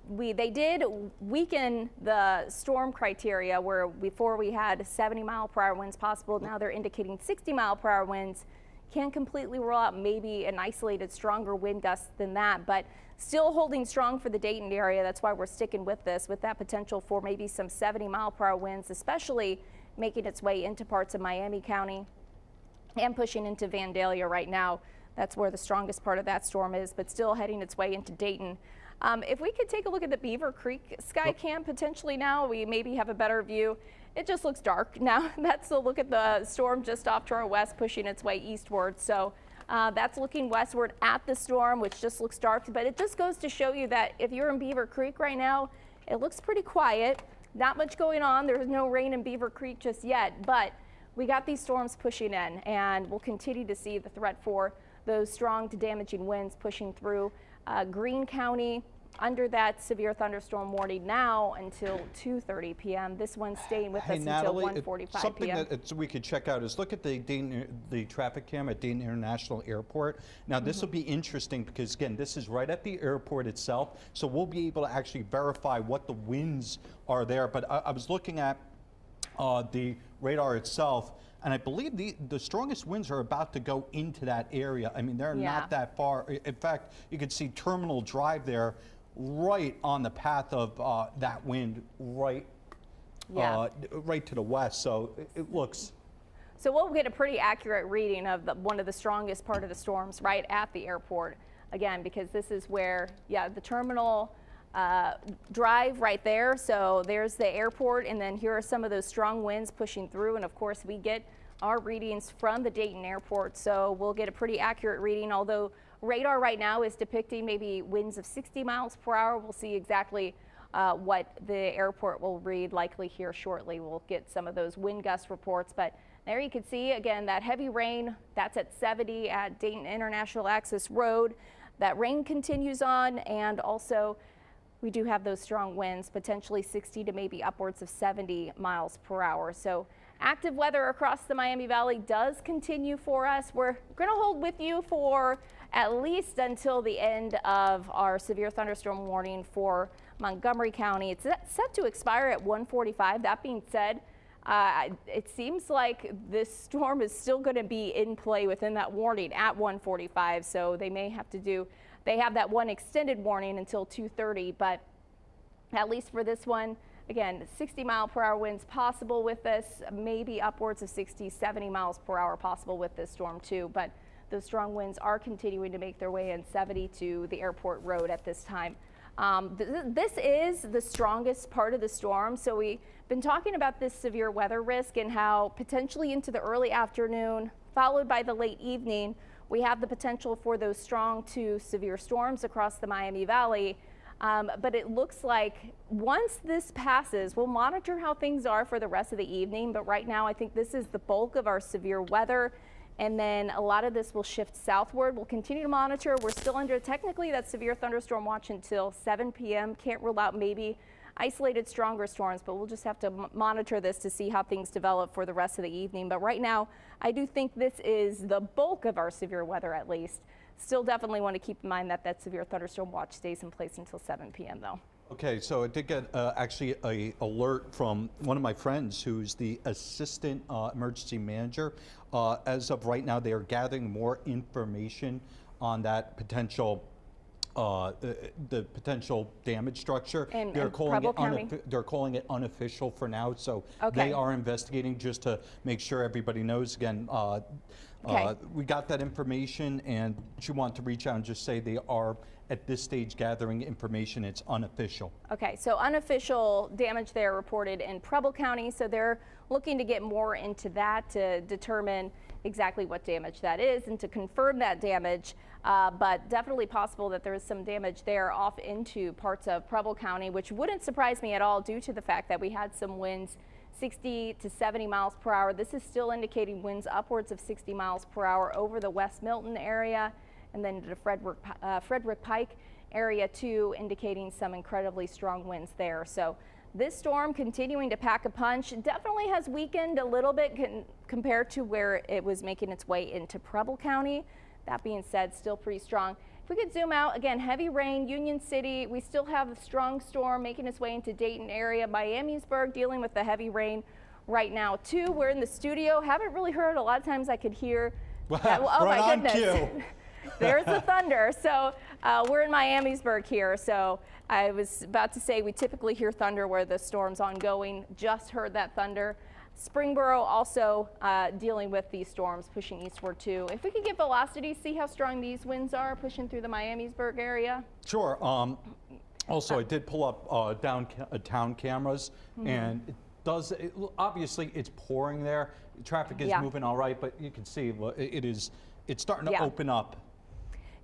They did weaken the storm criteria where before we had 70-mile-per-hour winds possible. Now they're indicating 60-mile-per-hour winds. Can't completely rule out maybe an isolated stronger wind gust than that, but still holding strong for the Dayton area. That's why we're sticking with this, with that potential for maybe some 70-mile-per-hour winds, especially making its way into parts of Miami County and pushing into Vandalia right now. That's where the strongest part of that storm is, but still heading its way into Dayton. If we could take a look at the Beaver Creek sky cam potentially now, we maybe have a better view. It just looks dark now. That's a look at the storm just off to our west, pushing its way eastward. So that's looking westward at the storm, which just looks dark, but it just goes to show you that if you're in Beaver Creek right now, it looks pretty quiet. Not much going on. There's no rain in Beaver Creek just yet, but we got these storms pushing in, and we'll continue to see the threat for those strong to damaging winds pushing through Greene County under that severe thunderstorm warning now until 2:30 p.m. This one's staying with us Natalie, until 1:45 p.m. Something that we could check out is look at the traffic cam at Dayton International Airport. Now this will be interesting because again, this is right at the airport itself, so we'll be able to actually verify what the winds are there. But I was looking at the radar itself, and I believe the strongest winds are about to go into that area. I mean, they're not that far. In fact, you could see Terminal Drive there, right on the path of that wind, right to the west. So it looks. So we'll get a pretty accurate reading of one of the strongest part of the storms right at the airport. Again, because this is where, the Terminal Drive right there. So there's the airport, and then here are some of those strong winds pushing through. And of course, we get our readings from the Dayton airport. So we'll get a pretty accurate reading, although radar right now is depicting maybe winds of 60 miles per hour. We'll see exactly what the airport will read likely here shortly. We'll get some of those wind gust reports, but there you can see again that heavy rain. That's at 70 at Dayton International Access Road. That rain continues on, and also we do have those strong winds, potentially 60 to maybe upwards of 70 miles per hour. So active weather across the Miami Valley does continue for us. We're going to hold with you for at least until the end of our severe thunderstorm warning for Montgomery County. It's set to expire at 1:45. That being said, It seems like this storm is still going to be in play within that warning at 1:45, so they may have to they have that one extended warning until 2:30, but at least for this one, again, 60-mile-per-hour winds possible with this, maybe upwards of 60, 70 miles per hour possible with this storm too, but those strong winds are continuing to make their way in 70 to the airport road at this time. This is the strongest part of the storm, so we've been talking about this severe weather risk and how potentially into the early afternoon, followed by the late evening, we have the potential for those strong to severe storms across the Miami Valley. But it looks like once this passes, we'll monitor how things are for the rest of the evening. But right now, I think this is the bulk of our severe weather. And then a lot of this will shift southward. We'll continue to monitor. We're still under technically that severe thunderstorm watch until 7 p.m. Can't rule out maybe isolated stronger storms, but we'll just have to monitor this to see how things develop for the rest of the evening. But right now, I do think this is the bulk of our severe weather at least. Still definitely want to keep in mind that that severe thunderstorm watch stays in place until 7 p.m. though. Okay, so I did get actually a alert from one of my friends who's the assistant emergency manager. As of right now, they are gathering more information on that potential the potential damage structure. They're calling it unofficial for now, so okay. They are investigating just to make sure everybody knows. Again, we got that information, and you want to reach out and just say they are at this stage gathering information. It's unofficial. Okay, so unofficial damage there reported in Preble County, so they're looking to get more into that to determine exactly what damage that is and to confirm that damage. But definitely possible that there is some damage there off into parts of Preble County, which wouldn't surprise me at all due to the fact that we had some winds 60 to 70 miles per hour. This is still indicating winds upwards of 60 miles per hour over the West Milton area and then the Frederick Pike area too, indicating some incredibly strong winds there. So this storm continuing to pack a punch, definitely has weakened a little bit compared to where it was making its way into Preble County. That being said, still pretty strong. If we could zoom out, again, heavy rain, Union City, we still have a strong storm making its way into Dayton area, Miamisburg dealing with the heavy rain right now too. We're in the studio, haven't really heard, a lot of times I could hear that, oh right my goodness. Cue. There's the thunder. So we're in Miamisburg here. So I was about to say we typically hear thunder where the storm's ongoing. Just heard that thunder. Springboro also dealing with these storms pushing eastward too. If we could get velocity, see how strong these winds are pushing through the Miamisburg area. Sure. Also, I did pull up downtown cameras, and it does. Obviously, it's pouring there. Traffic is moving all right, but you can see it's starting to open up.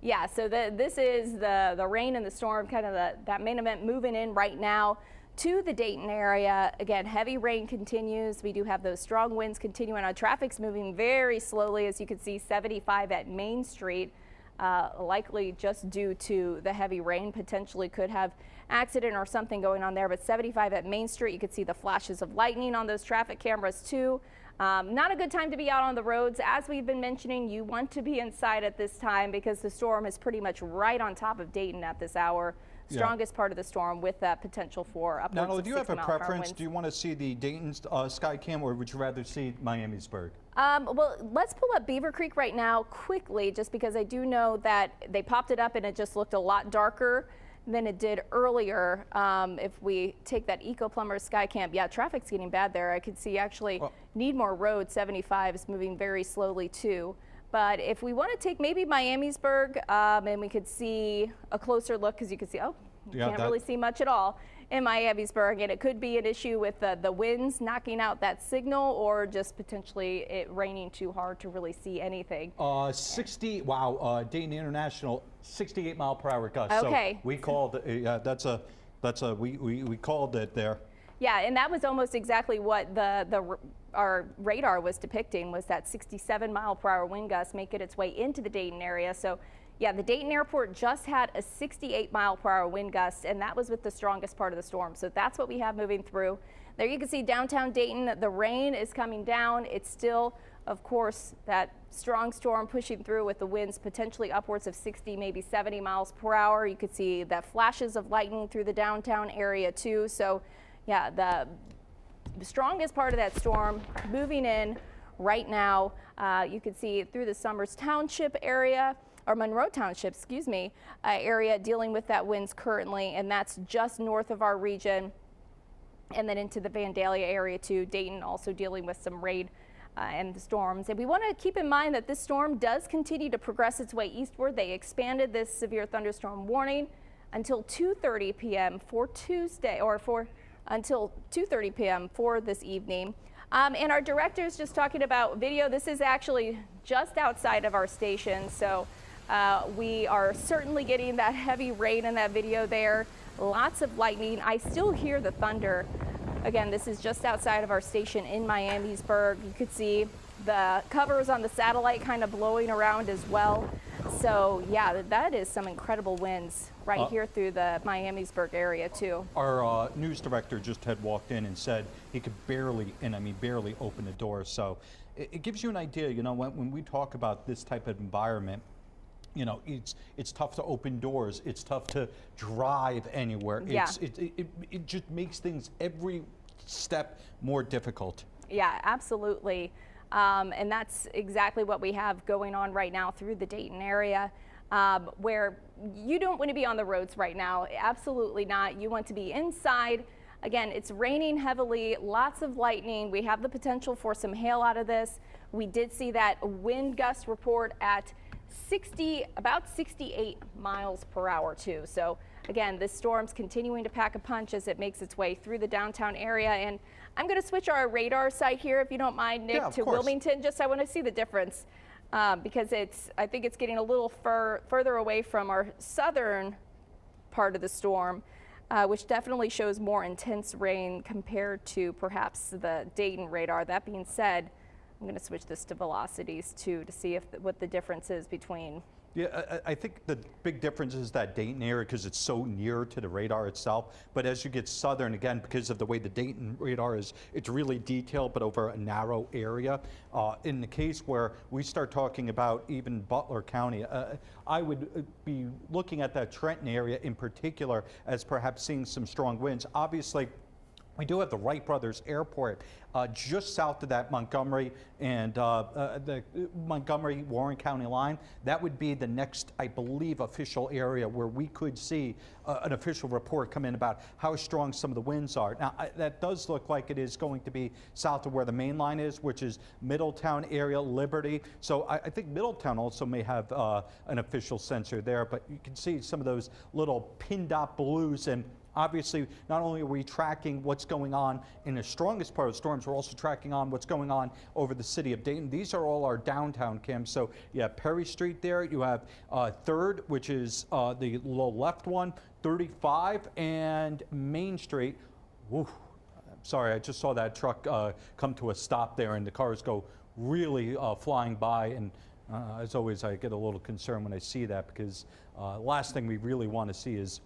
Yeah, so this is the rain and the storm, kind of that main event moving in right now to the Dayton area. Again, heavy rain continues. We do have those strong winds continuing. Our traffic's moving very slowly, as you can see, 75 at Main Street, likely just due to the heavy rain. Potentially could have accident or something going on there, but 75 at Main Street, you could see the flashes of lightning on those traffic cameras too. Not a good time to be out on the roads. As we've been mentioning, you want to be inside at this time because the storm is pretty much right on top of Dayton at this hour. Strongest part of the storm with that potential for upwards Now, of do you have a 60-mile-per-hour preference? winds. Do you want to see the Dayton sky cam, or would you rather see Miamisburg? Well, let's pull up Beaver Creek right now quickly, just because I do know that they popped it up and it just looked a lot darker than it did earlier. If we take that Eco Plumber sky cam, traffic's getting bad there. I could see actually need more road. 75 is moving very slowly too. But if we want to take maybe Miamisburg, and we could see a closer look, because you can see, can't really see much at all in Miamisburg, and it could be an issue with the winds knocking out that signal, or just potentially it raining too hard to really see anything. 60, wow, Dayton International, 68 mile per hour gusts. Okay. So we called, we called it there. Yeah, and that was almost exactly what our radar was depicting, was that 67 mile per hour wind gust making its way into the Dayton area. So yeah, the Dayton airport just had a 68 mile per hour wind gust, and that was with the strongest part of the storm. So that's what we have moving through. There you can see downtown Dayton, the rain is coming down. It's still, of course, that strong storm pushing through with the winds potentially upwards of 60, maybe 70 miles per hour. You could see that flashes of lightning through the downtown area too. So yeah, the strongest part of that storm moving in right now. You can see through the Summers Township area, or Monroe Township, excuse me, area dealing with that winds currently, and that's just north of our region. And then into the Vandalia area too. Dayton also dealing with some rain and the storms. And we want to keep in mind that this storm does continue to progress its way eastward. They expanded this severe thunderstorm warning until 2:30 p.m. for Tuesday, or until 2:30 p.m. for this evening. And our director is just talking about video. This is actually just outside of our station, so we are certainly getting that heavy rain in that video there. Lots of lightning. I still hear the thunder. Again, this is just outside of our station in Miamisburg. You could see the covers on the satellite kind of blowing around as well. So yeah, that is some incredible winds right here through the Miamisburg area too. Our news director just had walked in and said he could barely, and I mean barely, open the door. So it gives you an idea, you know, when we talk about this type of environment, you know, it's tough to open doors. It's tough to drive anywhere. Yeah. It just makes things every step more difficult. Yeah, absolutely. And that's exactly what we have going on right now through the Dayton area, where you don't want to be on the roads right now. Absolutely not. You want to be inside. Again, it's raining heavily, lots of lightning. We have the potential for some hail out of this. We did see that wind gust report at about 68 miles per hour too. So again, this storm's continuing to pack a punch as it makes its way through the downtown area. And I'm going to switch our radar site here, if you don't mind, Nick, to Wilmington. Just I want to see the difference because I think it's getting a little further away from our southern part of the storm, which definitely shows more intense rain compared to perhaps the Dayton radar. That being said, I'm going to switch this to velocities too to see what the difference is between. Yeah, I think the big difference is that Dayton area because it's so near to the radar itself. But as you get southern, again, because of the way the Dayton radar is, it's really detailed, but over a narrow area. In the case where we start talking about even Butler County, I would be looking at that Trenton area in particular as perhaps seeing some strong winds. Obviously, we do have the Wright Brothers Airport just south of that Montgomery and the Montgomery-Warren County line. That would be the next, I believe, official area where we could see an official report come in about how strong some of the winds are. Now, that does look like it is going to be south of where the main line is, which is Middletown area, Liberty. So I think Middletown also may have an official sensor there, but you can see some of those little pin dot blues. And obviously, not only are we tracking what's going on in the strongest part of the storms, we're also tracking on what's going on over the city of Dayton. These are all our downtown cams. So you have Perry Street there. You have 3rd, which is the low left one, 35, and Main Street. Woo. Sorry, I just saw that truck come to a stop there, and the cars go really flying by. And as always, I get a little concerned when I see that because last thing we really want to see is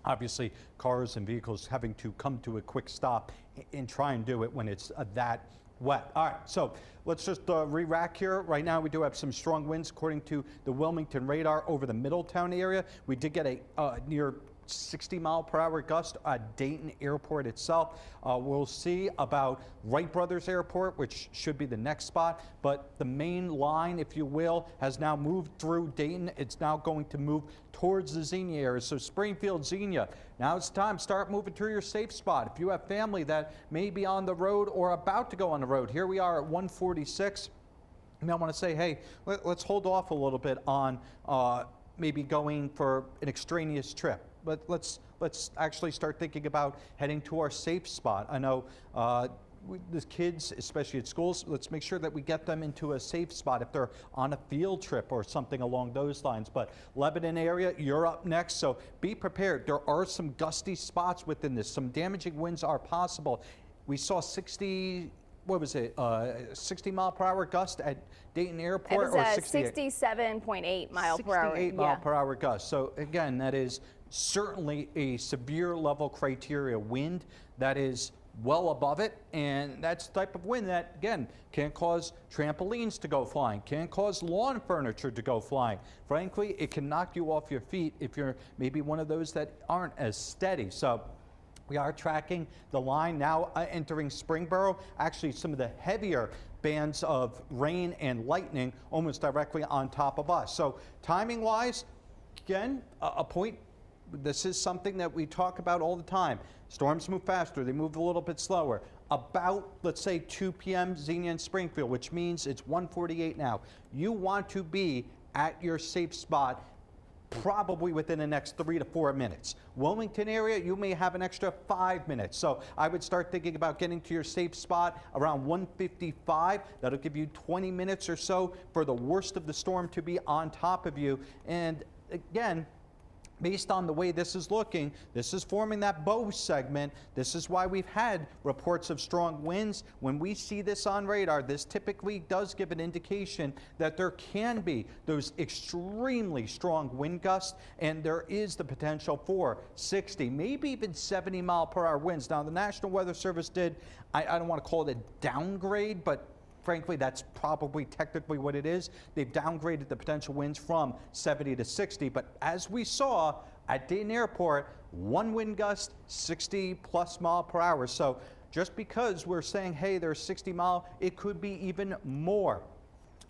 obviously cars and vehicles having to come to a quick stop and try and do it when it's that wet. All right, so let's just re-rack here. Right now we do have some strong winds according to the Wilmington radar over the Middletown area. We did get a near 60-mile-per-hour gust at Dayton Airport itself. We'll see about Wright Brothers Airport, which should be the next spot. But the main line, if you will, has now moved through Dayton. It's now going to move towards the Xenia area. So Springfield, Xenia, now it's time. Start moving to your safe spot. If you have family that may be on the road or about to go on the road, here we are at 146. You may want to say, hey, let's hold off a little bit on maybe going for an extraneous trip. But let's actually start thinking about heading to our safe spot. I know the kids, especially at schools, let's make sure that we get them into a safe spot if they're on a field trip or something along those lines. But Lebanon area, you're up next, so be prepared. There are some gusty spots within this. Some damaging winds are possible. We saw 60 mile-per-hour gust at Dayton Airport? It was 67.8 mile per hour. 68 mile per hour gust. So again, that is certainly a severe level criteria wind that is well above it, and that's the type of wind that, again, can cause trampolines to go flying, can cause lawn furniture to go flying. Frankly, it can knock you off your feet if you're maybe one of those that aren't as steady. So We are tracking the line now entering Springboro. Actually, some of the heavier bands of rain and lightning almost directly on top of us. So timing wise, again, a point. This is something that we talk about all the time. Storms move faster, they move a little bit slower. About, let's say, 2 p.m. Xenia and Springfield, which means it's 1:48 now. You want to be at your safe spot probably within the next 3 to 4 minutes. Wilmington area, you may have an extra 5 minutes. So I would start thinking about getting to your safe spot around 1:55. That'll give you 20 minutes or so for the worst of the storm to be on top of you. And again, based on the way this is looking, this is forming that bow segment. This is why we've had reports of strong winds. When we see this on radar, this typically does give an indication that there can be those extremely strong wind gusts, and there is the potential for 60, maybe even 70-mile-per-hour winds. Now, the National Weather Service did, I don't want to call it a downgrade, but frankly, that's probably technically what it is. They've downgraded the potential winds from 70 to 60, but as we saw at Dayton Airport, one wind gust, 60+ mile per hour. So just because we're saying, hey, there's 60 mile, it could be even more.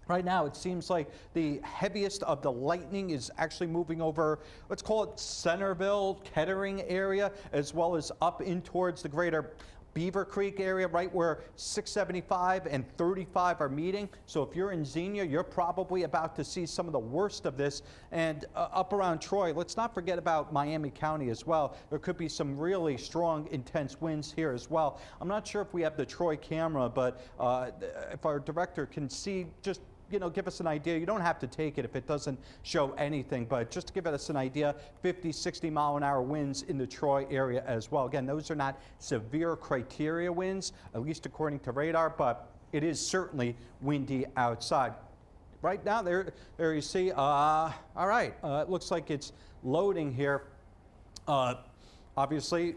Right now, it seems like the heaviest of the lightning is actually moving over, let's call it Centerville, Kettering area, as well as up in towards the greater Beaver Creek area, right where 675 and 35 are meeting. So if you're in Xenia, you're probably about to see some of the worst of this. And up around Troy, let's not forget about Miami County as well. There could be some really strong, intense winds here as well. I'm not sure if we have the Troy camera, but if our director can see, just give us an idea. You don't have to take it if it doesn't show anything, but just to give us an idea, 50, 60 mile an hour winds in the Troy area as well. Again, those are not severe criteria winds, at least according to radar, but it is certainly windy outside. Right now, there you see, all right, it looks like it's loading here. Obviously,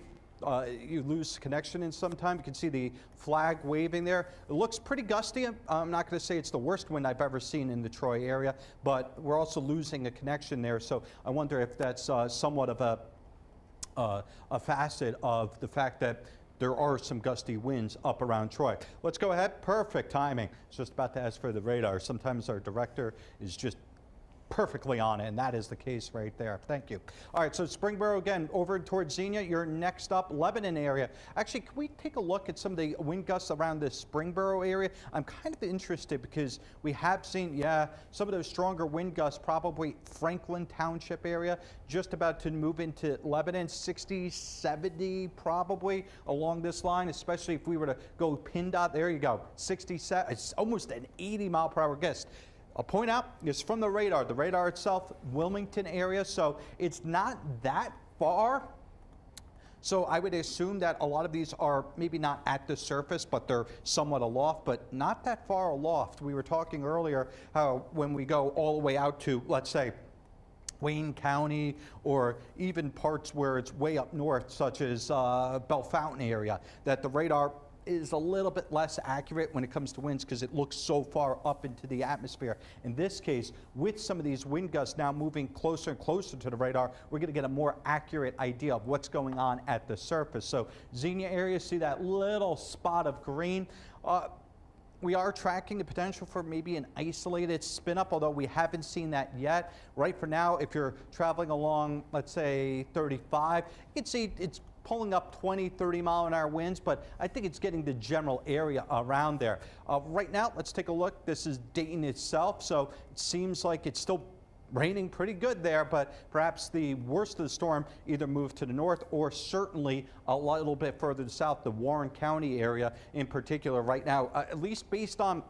you lose connection in some time. You can see the flag waving there. It looks pretty gusty. I'm not going to say it's the worst wind I've ever seen in the Troy area, but we're also losing a connection there. So I wonder if that's somewhat of a facet of the fact that there are some gusty winds up around Troy. Let's go ahead. Perfect timing. Just about to ask for the radar. Sometimes our director is just perfectly on it, and that is the case right there. Thank you. All right, so Springboro again over towards Xenia. You're next up, Lebanon area. Actually, can we take a look at some of the wind gusts around the Springboro area? I'm kind of interested because we have seen, some of those stronger wind gusts, probably Franklin Township area, just about to move into Lebanon, 60, 70 probably along this line, especially if we were to go PINDOT. There you go, 67. It's almost an 80-mile-per-hour gust. I'll point out, it's from the radar itself, Wilmington area, so it's not that far. So I would assume that a lot of these are maybe not at the surface, but they're somewhat aloft, but not that far aloft. We were talking earlier how when we go all the way out to, let's say, Wayne County, or even parts where it's way up north, such as Bellefontaine area, that the radar is a little bit less accurate when it comes to winds because it looks so far up into the atmosphere. In this case, with some of these wind gusts now moving closer and closer to the radar, we're going to get a more accurate idea of what's going on at the surface. So Xenia area, see that little spot of green. We are tracking the potential for maybe an isolated spin up, although we haven't seen that yet. Right for now, if you're traveling along, let's say 35, you can see it's pulling up 20, 30 mile an hour winds, but I think it's getting the general area around there. Right now, let's take a look. This is Dayton itself, so it seems like it's still raining pretty good there, but perhaps the worst of the storm either moved to the north or certainly a little bit further to the south, the Warren County area in particular right now, at least based on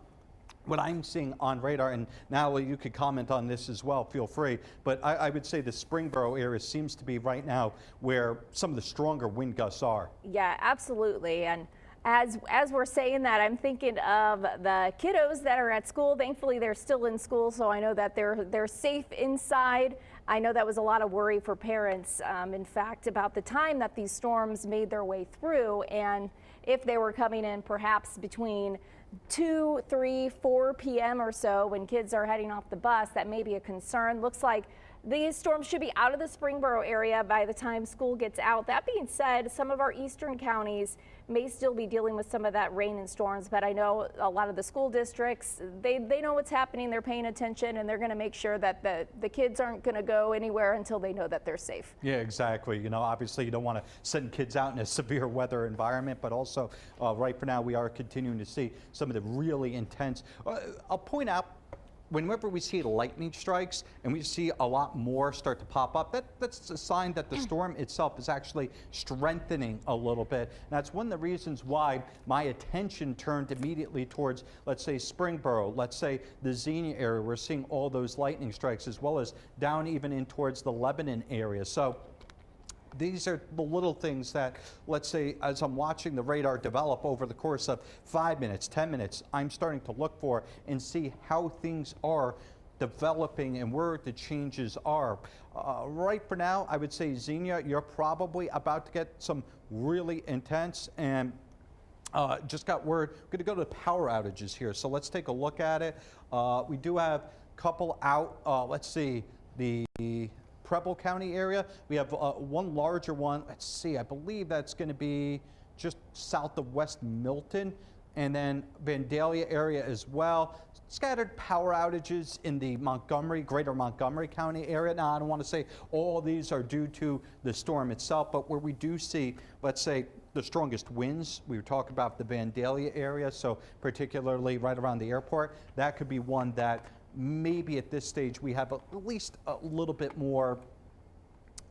what I'm seeing on radar. And now you could comment on this as well, feel free. But I would say the Springboro area seems to be right now where some of the stronger wind gusts are. Yeah, absolutely. And as we're saying that, I'm thinking of the kiddos that are at school. Thankfully, they're still in school, so I know that they're safe inside. I know that was a lot of worry for parents, in fact, about the time that these storms made their way through, and if they were coming in perhaps between 2, 3, 4 p.m. or so when kids are heading off the bus, that may be a concern. Looks like These storms should be out of the Springboro area by the time school gets out. That being said, some of our eastern counties may still be dealing with some of that rain and storms, but I know a lot of the school districts, they know what's happening, they're paying attention, and they're going to make sure that the kids aren't going to go anywhere until they know that they're safe. Yeah, exactly. You know, obviously you don't want to send kids out in a severe weather environment, but also right for now we are continuing to see some of the really intense. I'll point out, whenever we see lightning strikes and we see a lot more start to pop up, that's a sign that the storm itself is actually strengthening a little bit. And that's one of the reasons why my attention turned immediately towards, let's say, Springboro, let's say the Xenia area. We're seeing all those lightning strikes, as well as down even in towards the Lebanon area. So these are the little things that, let's say, as I'm watching the radar develop over the course of 5 minutes, 10 minutes, I'm starting to look for and see how things are developing and where the changes are. Right for now, I would say, Xenia, you're probably about to get some really intense, and just got word, we're going to go to power outages here. So let's take a look at it. We do have a couple out. Let's see, the Preble County area. We have one larger one. Let's see, I believe that's going to be just south of West Milton, and then Vandalia area as well. Scattered power outages in the greater Montgomery County area. Now, I don't want to say all these are due to the storm itself, but where we do see, let's say, the strongest winds, we were talking about the Vandalia area, so particularly right around the airport, that could be one that maybe at this stage we have at least a little bit more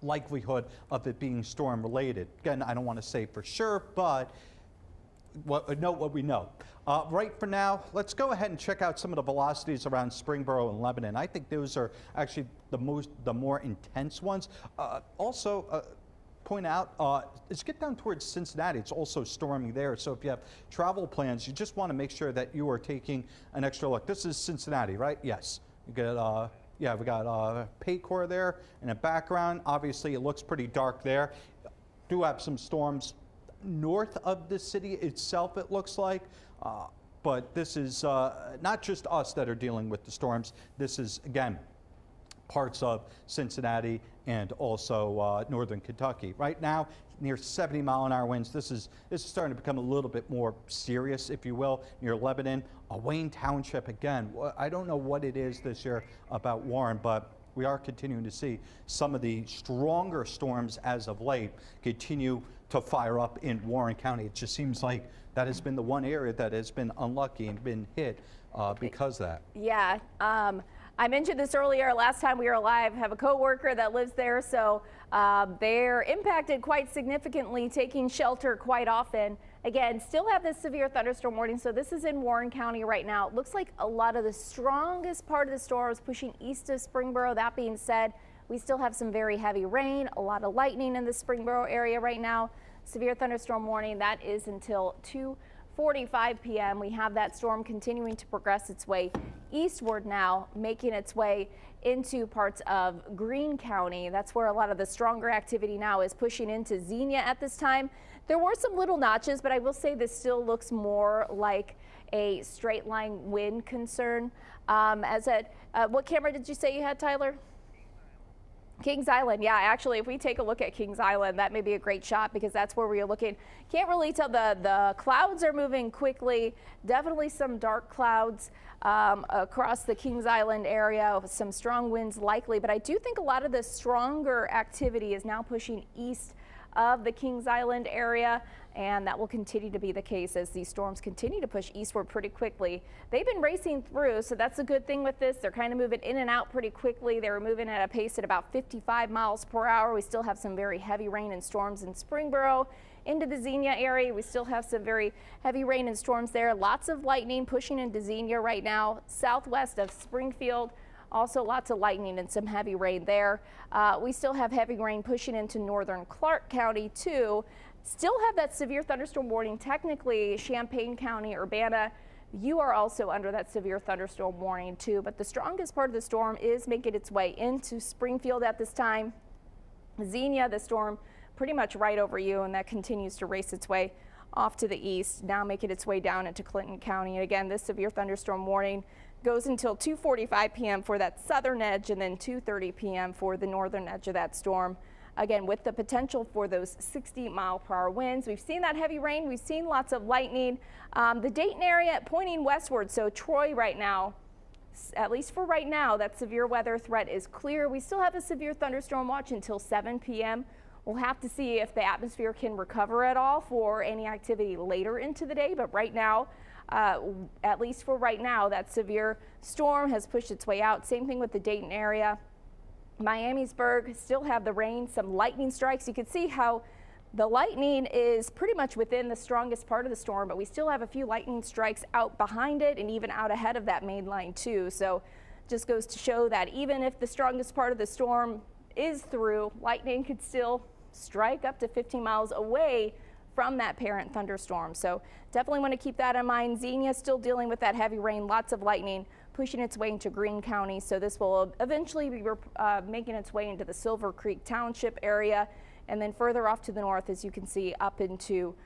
likelihood of it being storm related. Again, I don't want to say for sure, but know what we know. Right for now, let's go ahead and check out some of the velocities around Springboro and Lebanon. I think those are actually the more intense ones. Also, point out, as you get down towards Cincinnati, it's also stormy there. So if you have travel plans, you just want to make sure that you are taking an extra look. This is Cincinnati, right? Yes. You get, yeah, we got Paycor there in the background. Obviously, it looks pretty dark there. Do have some storms north of the city itself, it looks like. But this is not just us that are dealing with the storms. This is, again, parts of Cincinnati and also northern Kentucky. Right now, near 70-mile-an-hour winds. This is starting to become a little bit more serious, if you will, near Lebanon. Wayne Township, again, I don't know what it is this year about Warren, but we are continuing to see some of the stronger storms as of late continue to fire up in Warren County. It just seems like that has been the one area that has been unlucky and been hit because of that. Yeah. I mentioned this earlier, last time we were live, have a coworker that lives there, so they're impacted quite significantly, taking shelter quite often. Again, still have this severe thunderstorm warning, so this is in Warren County right now. It looks like a lot of the strongest part of the storm is pushing east of Springboro. That being said, we still have some very heavy rain, a lot of lightning in the Springboro area right now. Severe thunderstorm warning, that is until 2:45 p.m. We have that storm continuing to progress its way eastward now, making its way into parts of Greene County. That's where a lot of the stronger activity now is pushing into Xenia at this time. There were some little notches, but I will say this still looks more like a straight line wind concern. What camera did you say you had, Tyler? Kings Island, yeah, actually, if we take a look at Kings Island, that may be a great shot because that's where we're looking. Can't really tell, the clouds are moving quickly. Definitely some dark clouds across the Kings Island area, some strong winds likely, but I do think a lot of the stronger activity is now pushing east of the Kings Island area, and that will continue to be the case as these storms continue to push eastward pretty quickly. They've been racing through, so that's a good thing with this. They're kind of moving in and out pretty quickly. They were moving at a pace at about 55 miles per hour. We still have some very heavy rain and storms in Springboro. Into the Xenia area, we still have some very heavy rain and storms there. Lots of lightning pushing into Xenia right now, southwest of Springfield. Also lots of lightning and some heavy rain there. We still have heavy rain pushing into northern Clark County too. Still have that severe thunderstorm warning. Technically, Champaign County, Urbana, you are also under that severe thunderstorm warning too. But the strongest part of the storm is making its way into Springfield at this time. Xenia, the storm pretty much right over you, and that continues to race its way off to the east, now making its way down into Clinton County. And again, this severe thunderstorm warning goes until 2:45 p.m. for that southern edge and then 2:30 p.m. for the northern edge of that storm. Again, with the potential for those 60-mile-per-hour winds. We've seen that heavy rain. We've seen lots of lightning. The Dayton area pointing westward. So Troy right now, at least for right now, that severe weather threat is clear. We still have a severe thunderstorm watch until 7 p.m. We'll have to see if the atmosphere can recover at all for any activity later into the day. But right now, at least for right now, that severe storm has pushed its way out. Same thing with the Dayton area. Miamisburg still have the rain, some lightning strikes. You can see how the lightning is pretty much within the strongest part of the storm, but we still have a few lightning strikes out behind it and even out ahead of that main line too. So just goes to show that even if the strongest part of the storm is through, lightning could still strike up to 15 miles away from that parent thunderstorm. So definitely want to keep that in mind. Xenia still dealing with that heavy rain, lots of lightning pushing its way into Greene County. So this will eventually be making its way into the Silver Creek Township area and then further off to the north, as you can see, up into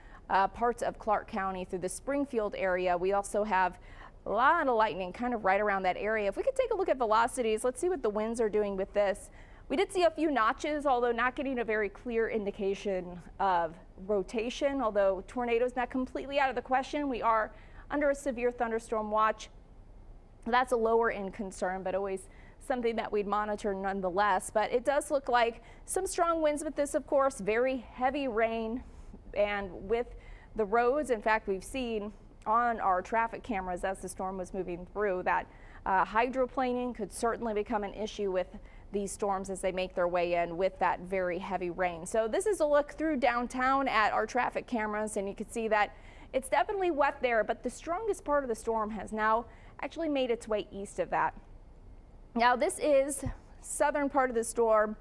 parts of Clark County through the Springfield area. We also have a lot of lightning kind of right around that area. If we could take a look at velocities, let's see what the winds are doing with this. We did see a few notches, although not getting a very clear indication of rotation, although tornadoes not completely out of the question. We are under a severe thunderstorm watch. That's a lower end concern, but always something that we'd monitor nonetheless. But it does look like some strong winds with this, of course, very heavy rain, and with the roads, in fact, we've seen on our traffic cameras as the storm was moving through that hydroplaning could certainly become an issue with these storms as they make their way in with that very heavy rain. So this is a look through downtown at our traffic cameras, and you can see that it's definitely wet there, but the strongest part of the storm has now actually made its way east of that. Now this is southern part of the storm.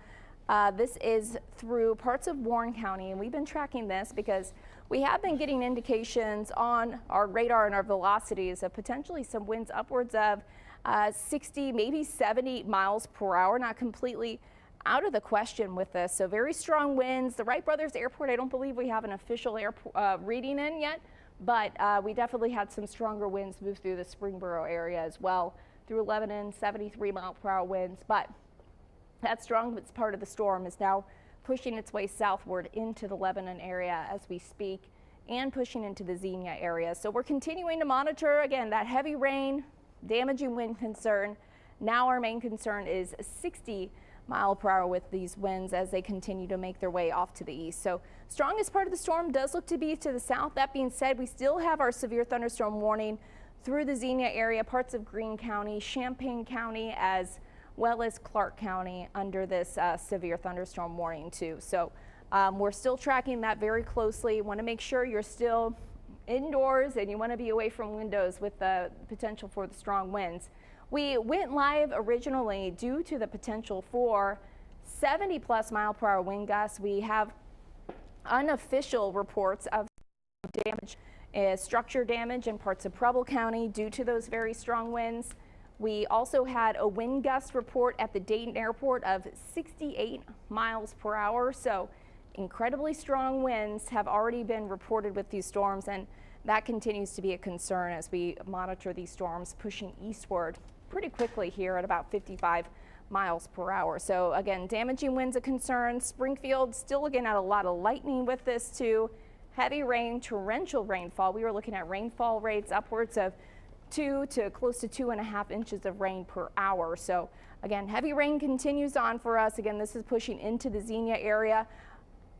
This is through parts of Warren County, and we've been tracking this because we have been getting indications on our radar and our velocities of potentially some winds upwards of 60, maybe 70 miles per hour, not completely out of the question with this. So very strong winds. The Wright Brothers Airport, I don't believe we have an official reading in yet, but we definitely had some stronger winds move through the Springboro area as well. Through Lebanon, 73-mile-per-hour winds, but that strongest part of the storm is now pushing its way southward into the Lebanon area as we speak and pushing into the Xenia area. So we're continuing to monitor, again, that heavy rain, damaging wind concern. Now our main concern is 60-mile-per-hour with these winds as they continue to make their way off to the east. So strongest part of the storm does look to be to the south. That being said, we still have our severe thunderstorm warning through the Xenia area, parts of Greene County, Champaign County, as well as Clark County under this severe thunderstorm warning too. So we're still tracking that very closely. Want to make sure you're still indoors and you want to be away from windows with the potential for the strong winds. We went live originally due to the potential for 70+ mile-per-hour wind gusts. We have unofficial reports of damage, structure damage in parts of Preble County due to those very strong winds. We also had a wind gust report at the Dayton Airport of 68 miles per hour. So incredibly strong winds have already been reported with these storms, and that continues to be a concern as we monitor these storms pushing eastward pretty quickly here at about 55 miles per hour. So again, damaging winds a concern. Springfield still looking at a lot of lightning with this too. Heavy rain, torrential rainfall. We were looking at rainfall rates upwards of 2 to close to 2.5 inches of rain per hour. So again, heavy rain continues on for us. Again, this is pushing into the Xenia area.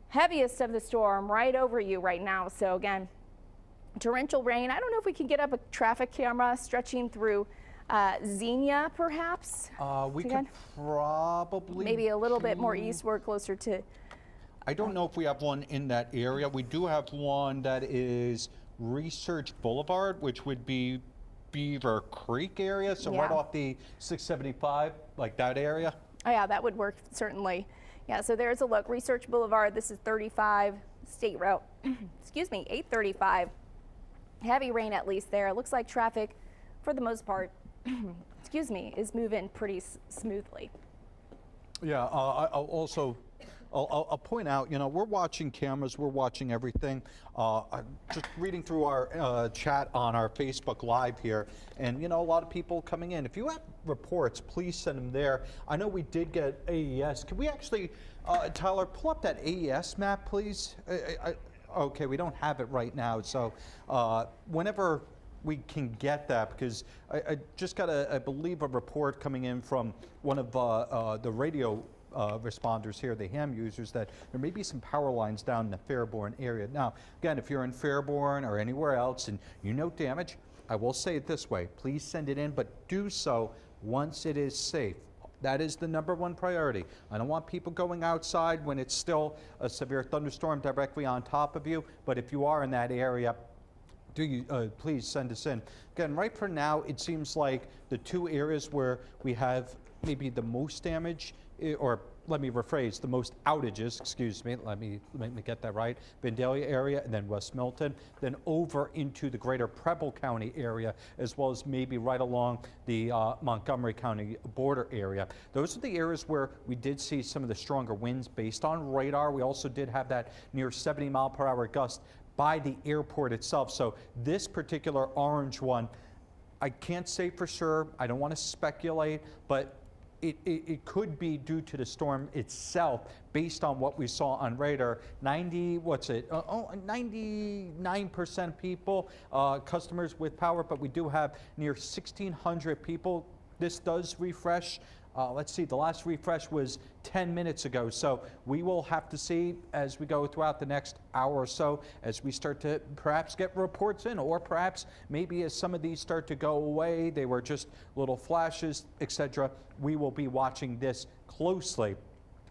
Heaviest of the storm right over you right now. So again, torrential rain. I don't know if we can get up a traffic camera stretching through Xenia perhaps. We could probably maybe a little bit more eastward, closer to. I don't know if we have one in that area. We do have one that is Research Boulevard, which would be Beaver Creek area, so right off the 675, like that area. Oh yeah, that would work certainly. Yeah, so there's a look. Research Boulevard, this is 35 State Route, excuse me, 835. Heavy rain at least there. It looks like traffic, for the most part, excuse me, is moving pretty smoothly. Yeah, I'll also I'll point out, you know, we're watching cameras, we're watching everything. I'm just reading through our chat on our Facebook Live here, and, you know, a lot of people coming in. If you have reports, please send them there. I know we did get AES. Can we actually, Tyler, pull up that AES map, please? Okay, we don't have it right now, so whenever we can get that, because I just got, I believe, a report coming in from one of the radio responders here, the ham users, that there may be some power lines down in the Fairborn area. Now, again, if you're in Fairborn or anywhere else and you note damage, I will say it this way, please send it in, but do so once it is safe. That is the #1 priority. I don't want people going outside when it's still a severe thunderstorm directly on top of you, but if you are in that area, please send us in. Again, right for now, it seems like the two areas where we have maybe the most damage, or let me rephrase, the most outages, excuse me, let me get that right, Vandalia area and then West Milton, then over into the greater Preble County area, as well as maybe right along the Montgomery County border area. Those are the areas where we did see some of the stronger winds based on radar. We also did have that near 70-mile-per-hour gust by the airport itself. So this particular orange one, I can't say for sure. I don't want to speculate, but it could be due to the storm itself based on what we saw on radar. 99% people, customers with power, but we do have near 1,600 people. This does refresh. Let's see, the last refresh was 10 minutes ago, so we will have to see as we go throughout the next hour or so, as we start to perhaps get reports in, or perhaps maybe as some of these start to go away, they were just little flashes, etc. We will be watching this closely.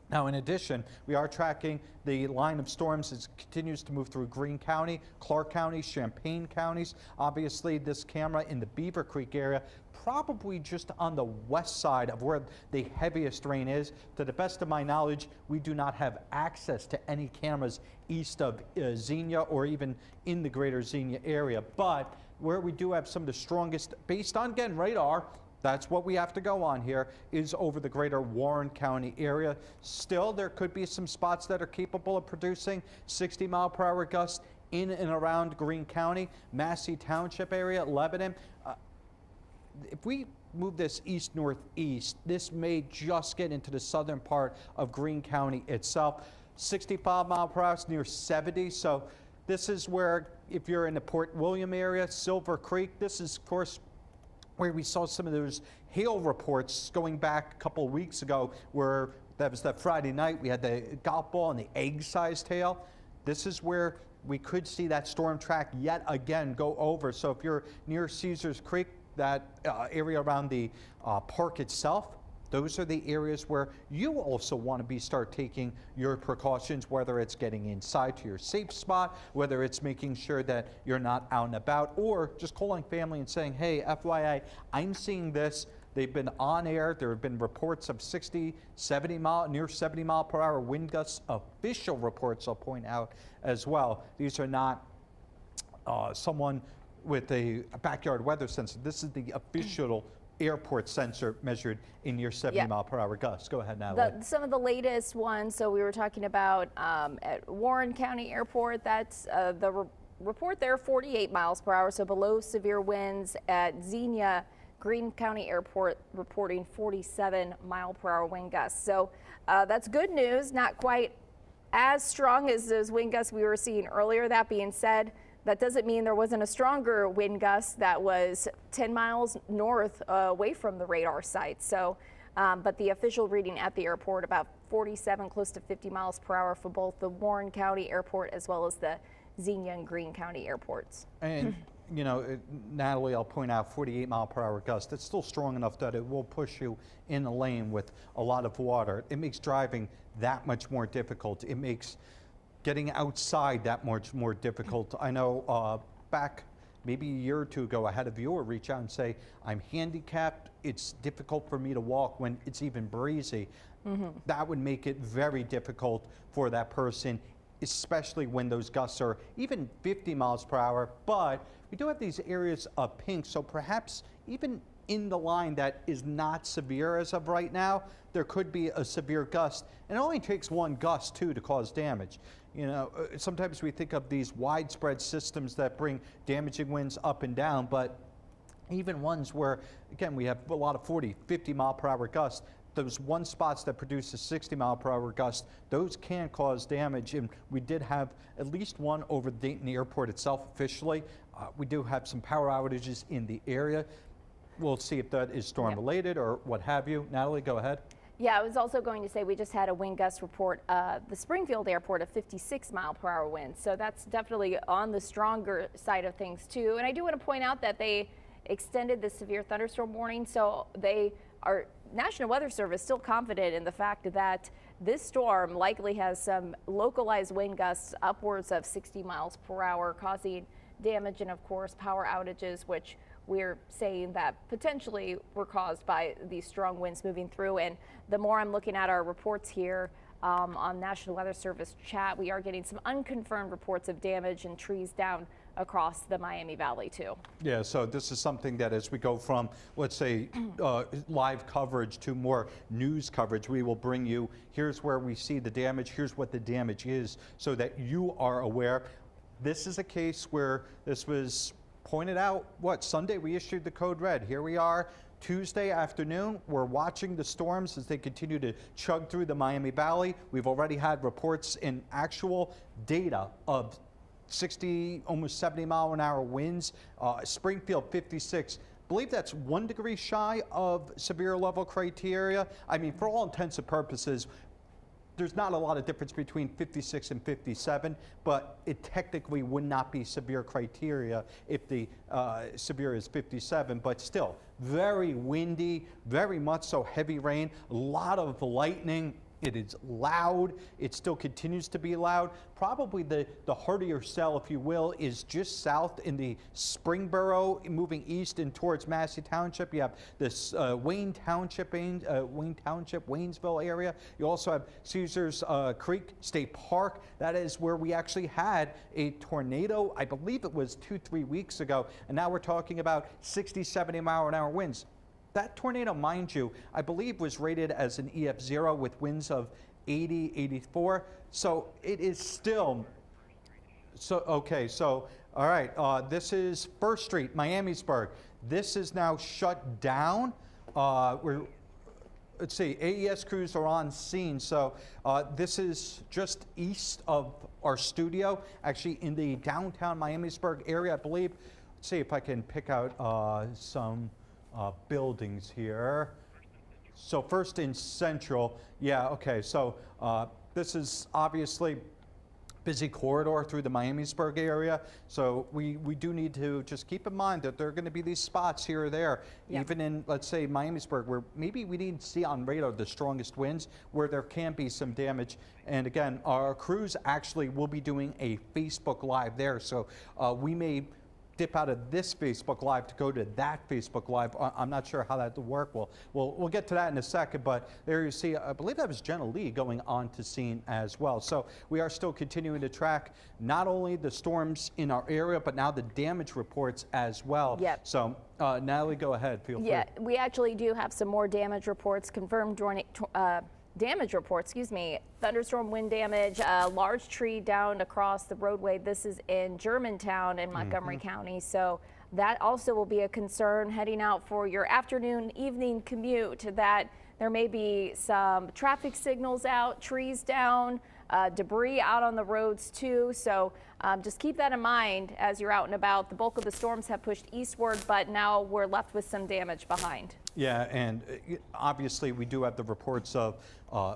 Now, in addition, we are tracking the line of storms as it continues to move through Greene County, Clark County, Champaign counties. Obviously, this camera in the Beaver Creek area, probably just on the west side of where the heaviest rain is. To the best of my knowledge, we do not have access to any cameras east of Xenia or even in the greater Xenia area. But where we do have some of the strongest, based on, again, radar, that's what we have to go on here, is over the greater Warren County area. Still, there could be some spots that are capable of producing 60-mile-per-hour gusts in and around Greene County, Massey Township area, Lebanon. If we move this east-northeast, this may just get into the southern part of Greene County itself. 65-mile-per-hour near 70, so this is where, if you're in the Port William area, Silver Creek, this is, of course, where we saw some of those hail reports going back a couple of weeks ago, where that was that Friday night, we had the golf ball and the egg-sized hail. This is where we could see that storm track yet again go over. So if you're near Caesars Creek, that area around the park itself, those are the areas where you also want to start taking your precautions, whether it's getting inside to your safe spot, whether it's making sure that you're not out and about, or just calling family and saying, hey, FYI, I'm seeing this. They've been on air. There have been reports of 60, 70 mile, near 70 mile per hour wind gusts, official reports, I'll point out as well. These are not someone with a backyard weather sensor. This is the official airport sensor measured in near 70 mile per hour gusts. Go ahead, Natalie. Some of the latest ones, so we were talking about at Warren County Airport, that's the report there, 48 miles per hour, so below severe winds. At Xenia, Greene County Airport reporting 47 mile per hour wind gusts. So that's good news, not quite as strong as those wind gusts we were seeing earlier. That being said, that doesn't mean there wasn't a stronger wind gust that was 10 miles north away from the radar site. So, but the official reading at the airport, about 47, close to 50 miles per hour for both the Warren County Airport as well as the Xenia and Greene County airports. And, you know, Natalie, I'll point out 48 mile per hour gust. It's still strong enough that it will push you in a lane with a lot of water. It makes driving that much more difficult. It makes getting outside that much more difficult. I know back maybe a year or two ago, I had a viewer reach out and say, I'm handicapped, it's difficult for me to walk when it's even breezy. That would make it very difficult for that person, especially when those gusts are even 50 miles per hour. But we do have these areas of pink, so perhaps even in the line that is not severe as of right now, there could be a severe gust. And it only takes one gust, too, to cause damage. You know, sometimes we think of these widespread systems that bring damaging winds up and down, but even ones where, again, we have a lot of 40, 50 mile per hour gusts, those one spots that produce a 60 mile per hour gust, those can cause damage. And we did have at least one over Dayton Airport itself officially. We do have some power outages in the area. We'll see if that is storm related or what have you. Natalie, go ahead. Yeah, I was also going to say we just had a wind gust report, the Springfield Airport, of 56 mile per hour winds. So that's definitely on the stronger side of things too. And I do want to point out that they extended the severe thunderstorm warning. So our National Weather Service still confident in the fact that this storm likely has some localized wind gusts upwards of 60 miles per hour, causing damage and, of course, power outages, which we're saying that potentially were caused by these strong winds moving through. And the more I'm looking at our reports here on National Weather Service chat, we are getting some unconfirmed reports of damage and trees down across the Miami Valley too. Yeah, so this is something that as we go from, let's say, live coverage to more news coverage, we will bring you, here's where we see the damage, here's what the damage is, so that you are aware. This is a case where this was pointed out, Sunday we issued the code red. Here we are, Tuesday afternoon. We're watching the storms as they continue to chug through the Miami Valley. We've already had reports in actual data of 60, almost 70 mile an hour winds. Springfield 56. Believe that's 1 degree shy of severe level criteria. I mean, for all intents and purposes, there's not a lot of difference between 56 and 57, but it technically would not be severe criteria if the severe is 57, but still very windy, very much so heavy rain, a lot of lightning. It is loud. It still continues to be loud. Probably the hardier cell, if you will, is just south in the Springboro, moving east and towards Massey Township. You have this Wayne Township, Waynesville area. You also have Caesars Creek State Park. That is where we actually had a tornado. I believe it was 2-3 weeks ago. And now we're talking about 60, 70 mile an hour winds. That tornado, mind you, I believe was rated as an EF0 with winds of 80, 84. So it is still, okay, so, all right, this is First Street, Miamisburg. This is now shut down. Let's see, AES crews are on scene. So this is just east of our studio, actually in the downtown Miamisburg area, I believe. Let's see if I can pick out some buildings here. So First and Central, yeah, okay, so this is obviously busy corridor through the Miamisburg area. So we do need to just keep in mind that there are going to be these spots here or there, even in, let's say, Miamisburg, where maybe we didn't see on radar the strongest winds, where there can be some damage. And again, our crews actually will be doing a Facebook Live there. So we may dip out of this Facebook Live to go to that Facebook Live. I'm not sure how that will work. We'll get to that in a second, but there you see, I believe that was Jenna Lee going on to scene as well. So we are still continuing to track not only the storms in our area, but now the damage reports as well. Yep. So Natalie, go ahead, feel free. Yeah, we actually do have some more damage reports, confirmed damage report, thunderstorm wind damage, a large tree down across the roadway. This is in Germantown in Montgomery County. So that also will be a concern heading out for your afternoon, evening commute, that there may be some traffic signals out, trees down, debris out on the roads too. So just keep that in mind as you're out and about. The bulk of the storms have pushed eastward, but now we're left with some damage behind. Yeah, and obviously we do have the reports of,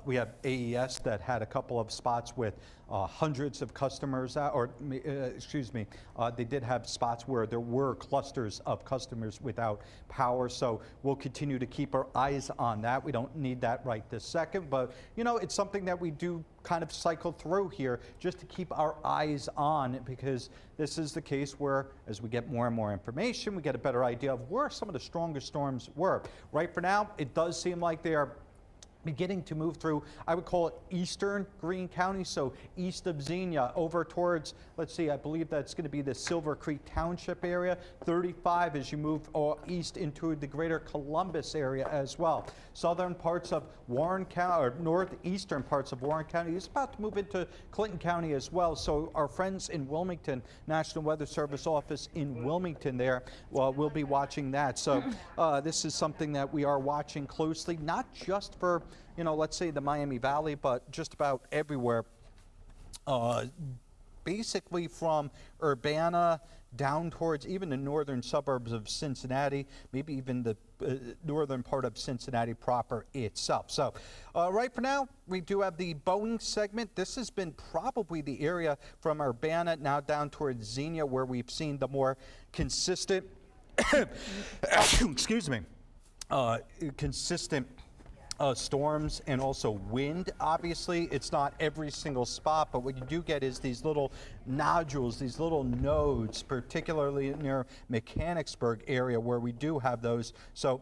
we have AES that had a couple of spots with hundreds of customers out, or excuse me, they did have spots where there were clusters of customers without power. So we'll continue to keep our eyes on that. We don't need that right this second, but you know, it's something that we do kind of cycle through here just to keep our eyes on, because this is the case where as we get more and more information, we get a better idea of where some of the strongest storms were. Right for now, it does seem like they are beginning to move through, I would call it eastern Greene County, so east of Xenia over towards, let's see, I believe that's going to be the Silver Creek Township area, 35 as you move east into the greater Columbus area as well. Southern parts of Warren County, or northeastern parts of Warren County is about to move into Clinton County as well. So our friends in Wilmington, National Weather Service office in Wilmington there, well, we'll be watching that. So this is something that we are watching closely, not just for, you know, let's say the Miami Valley, but just about everywhere. Basically from Urbana down towards even the northern suburbs of Cincinnati, maybe even the northern part of Cincinnati proper itself. So right for now, we do have the Boeing segment. This has been probably the area from Urbana now down towards Xenia where we've seen the more consistent, excuse me, consistent storms and also wind. Obviously, it's not every single spot, but what you do get is these little nodules, these little nodes, particularly near Mechanicsburg area where we do have those. So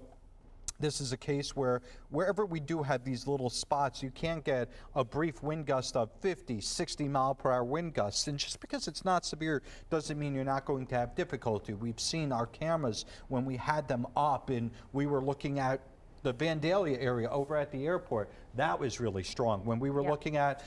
this is a case where wherever we do have these little spots, you can get a brief wind gust of 50, 60 mile per hour wind gusts. And just because it's not severe doesn't mean you're not going to have difficulty. We've seen our cameras when we had them up and we were looking at the Vandalia area over at the airport, that was really strong. When we were looking at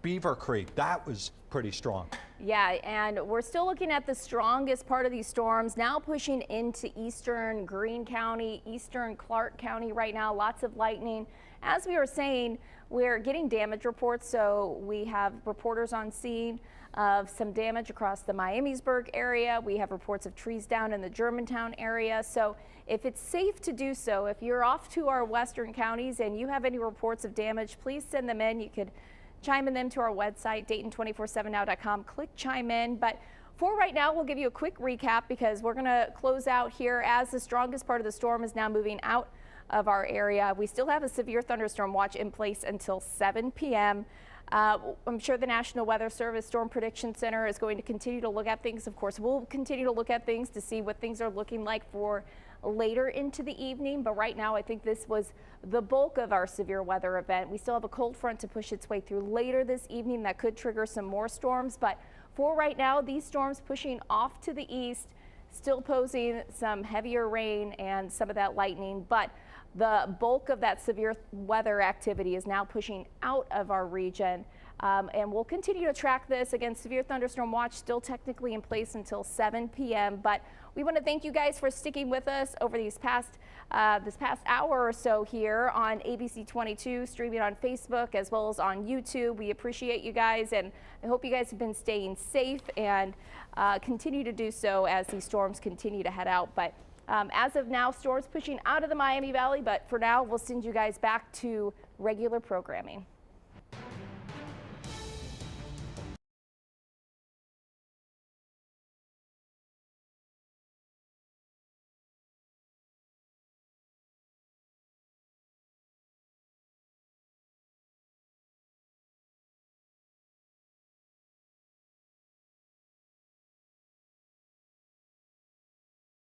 Beaver Creek, that was pretty strong. Yeah, and we're still looking at the strongest part of these storms now pushing into eastern Greene County, eastern Clark County right now, lots of lightning. As we were saying, we're getting damage reports, so we have reporters on scene of some damage across the Miamisburg area. We have reports of trees down in the Germantown area. So if it's safe to do so, if you're off to our western counties and you have any reports of damage, please send them in. You could chime in them to our website, Dayton247now.com. Click chime in. But for right now, we'll give you a quick recap because we're going to close out here as the strongest part of the storm is now moving out of our area. We still have a severe thunderstorm watch in place until 7 p.m. I'm sure the National Weather Service Storm Prediction Center is going to continue to look at things. Of course, we'll continue to look at things to see what things are looking like for later into the evening. But right now, I think this was the bulk of our severe weather event. We still have a cold front to push its way through later this evening that could trigger some more storms. But for right now, these storms pushing off to the east, still posing some heavier rain and some of that lightning. But the bulk of that severe weather activity is now pushing out of our region. And we'll continue to track this. Again, severe thunderstorm watch still technically in place until 7 p.m. But we want to thank you guys for sticking with us over this past hour or so here on ABC 22, streaming on Facebook as well as on YouTube. We appreciate you guys, and I hope you guys have been staying safe and continue to do so as these storms continue to head out. But as of now, storms pushing out of the Miami Valley, but for now, we'll send you guys back to regular programming.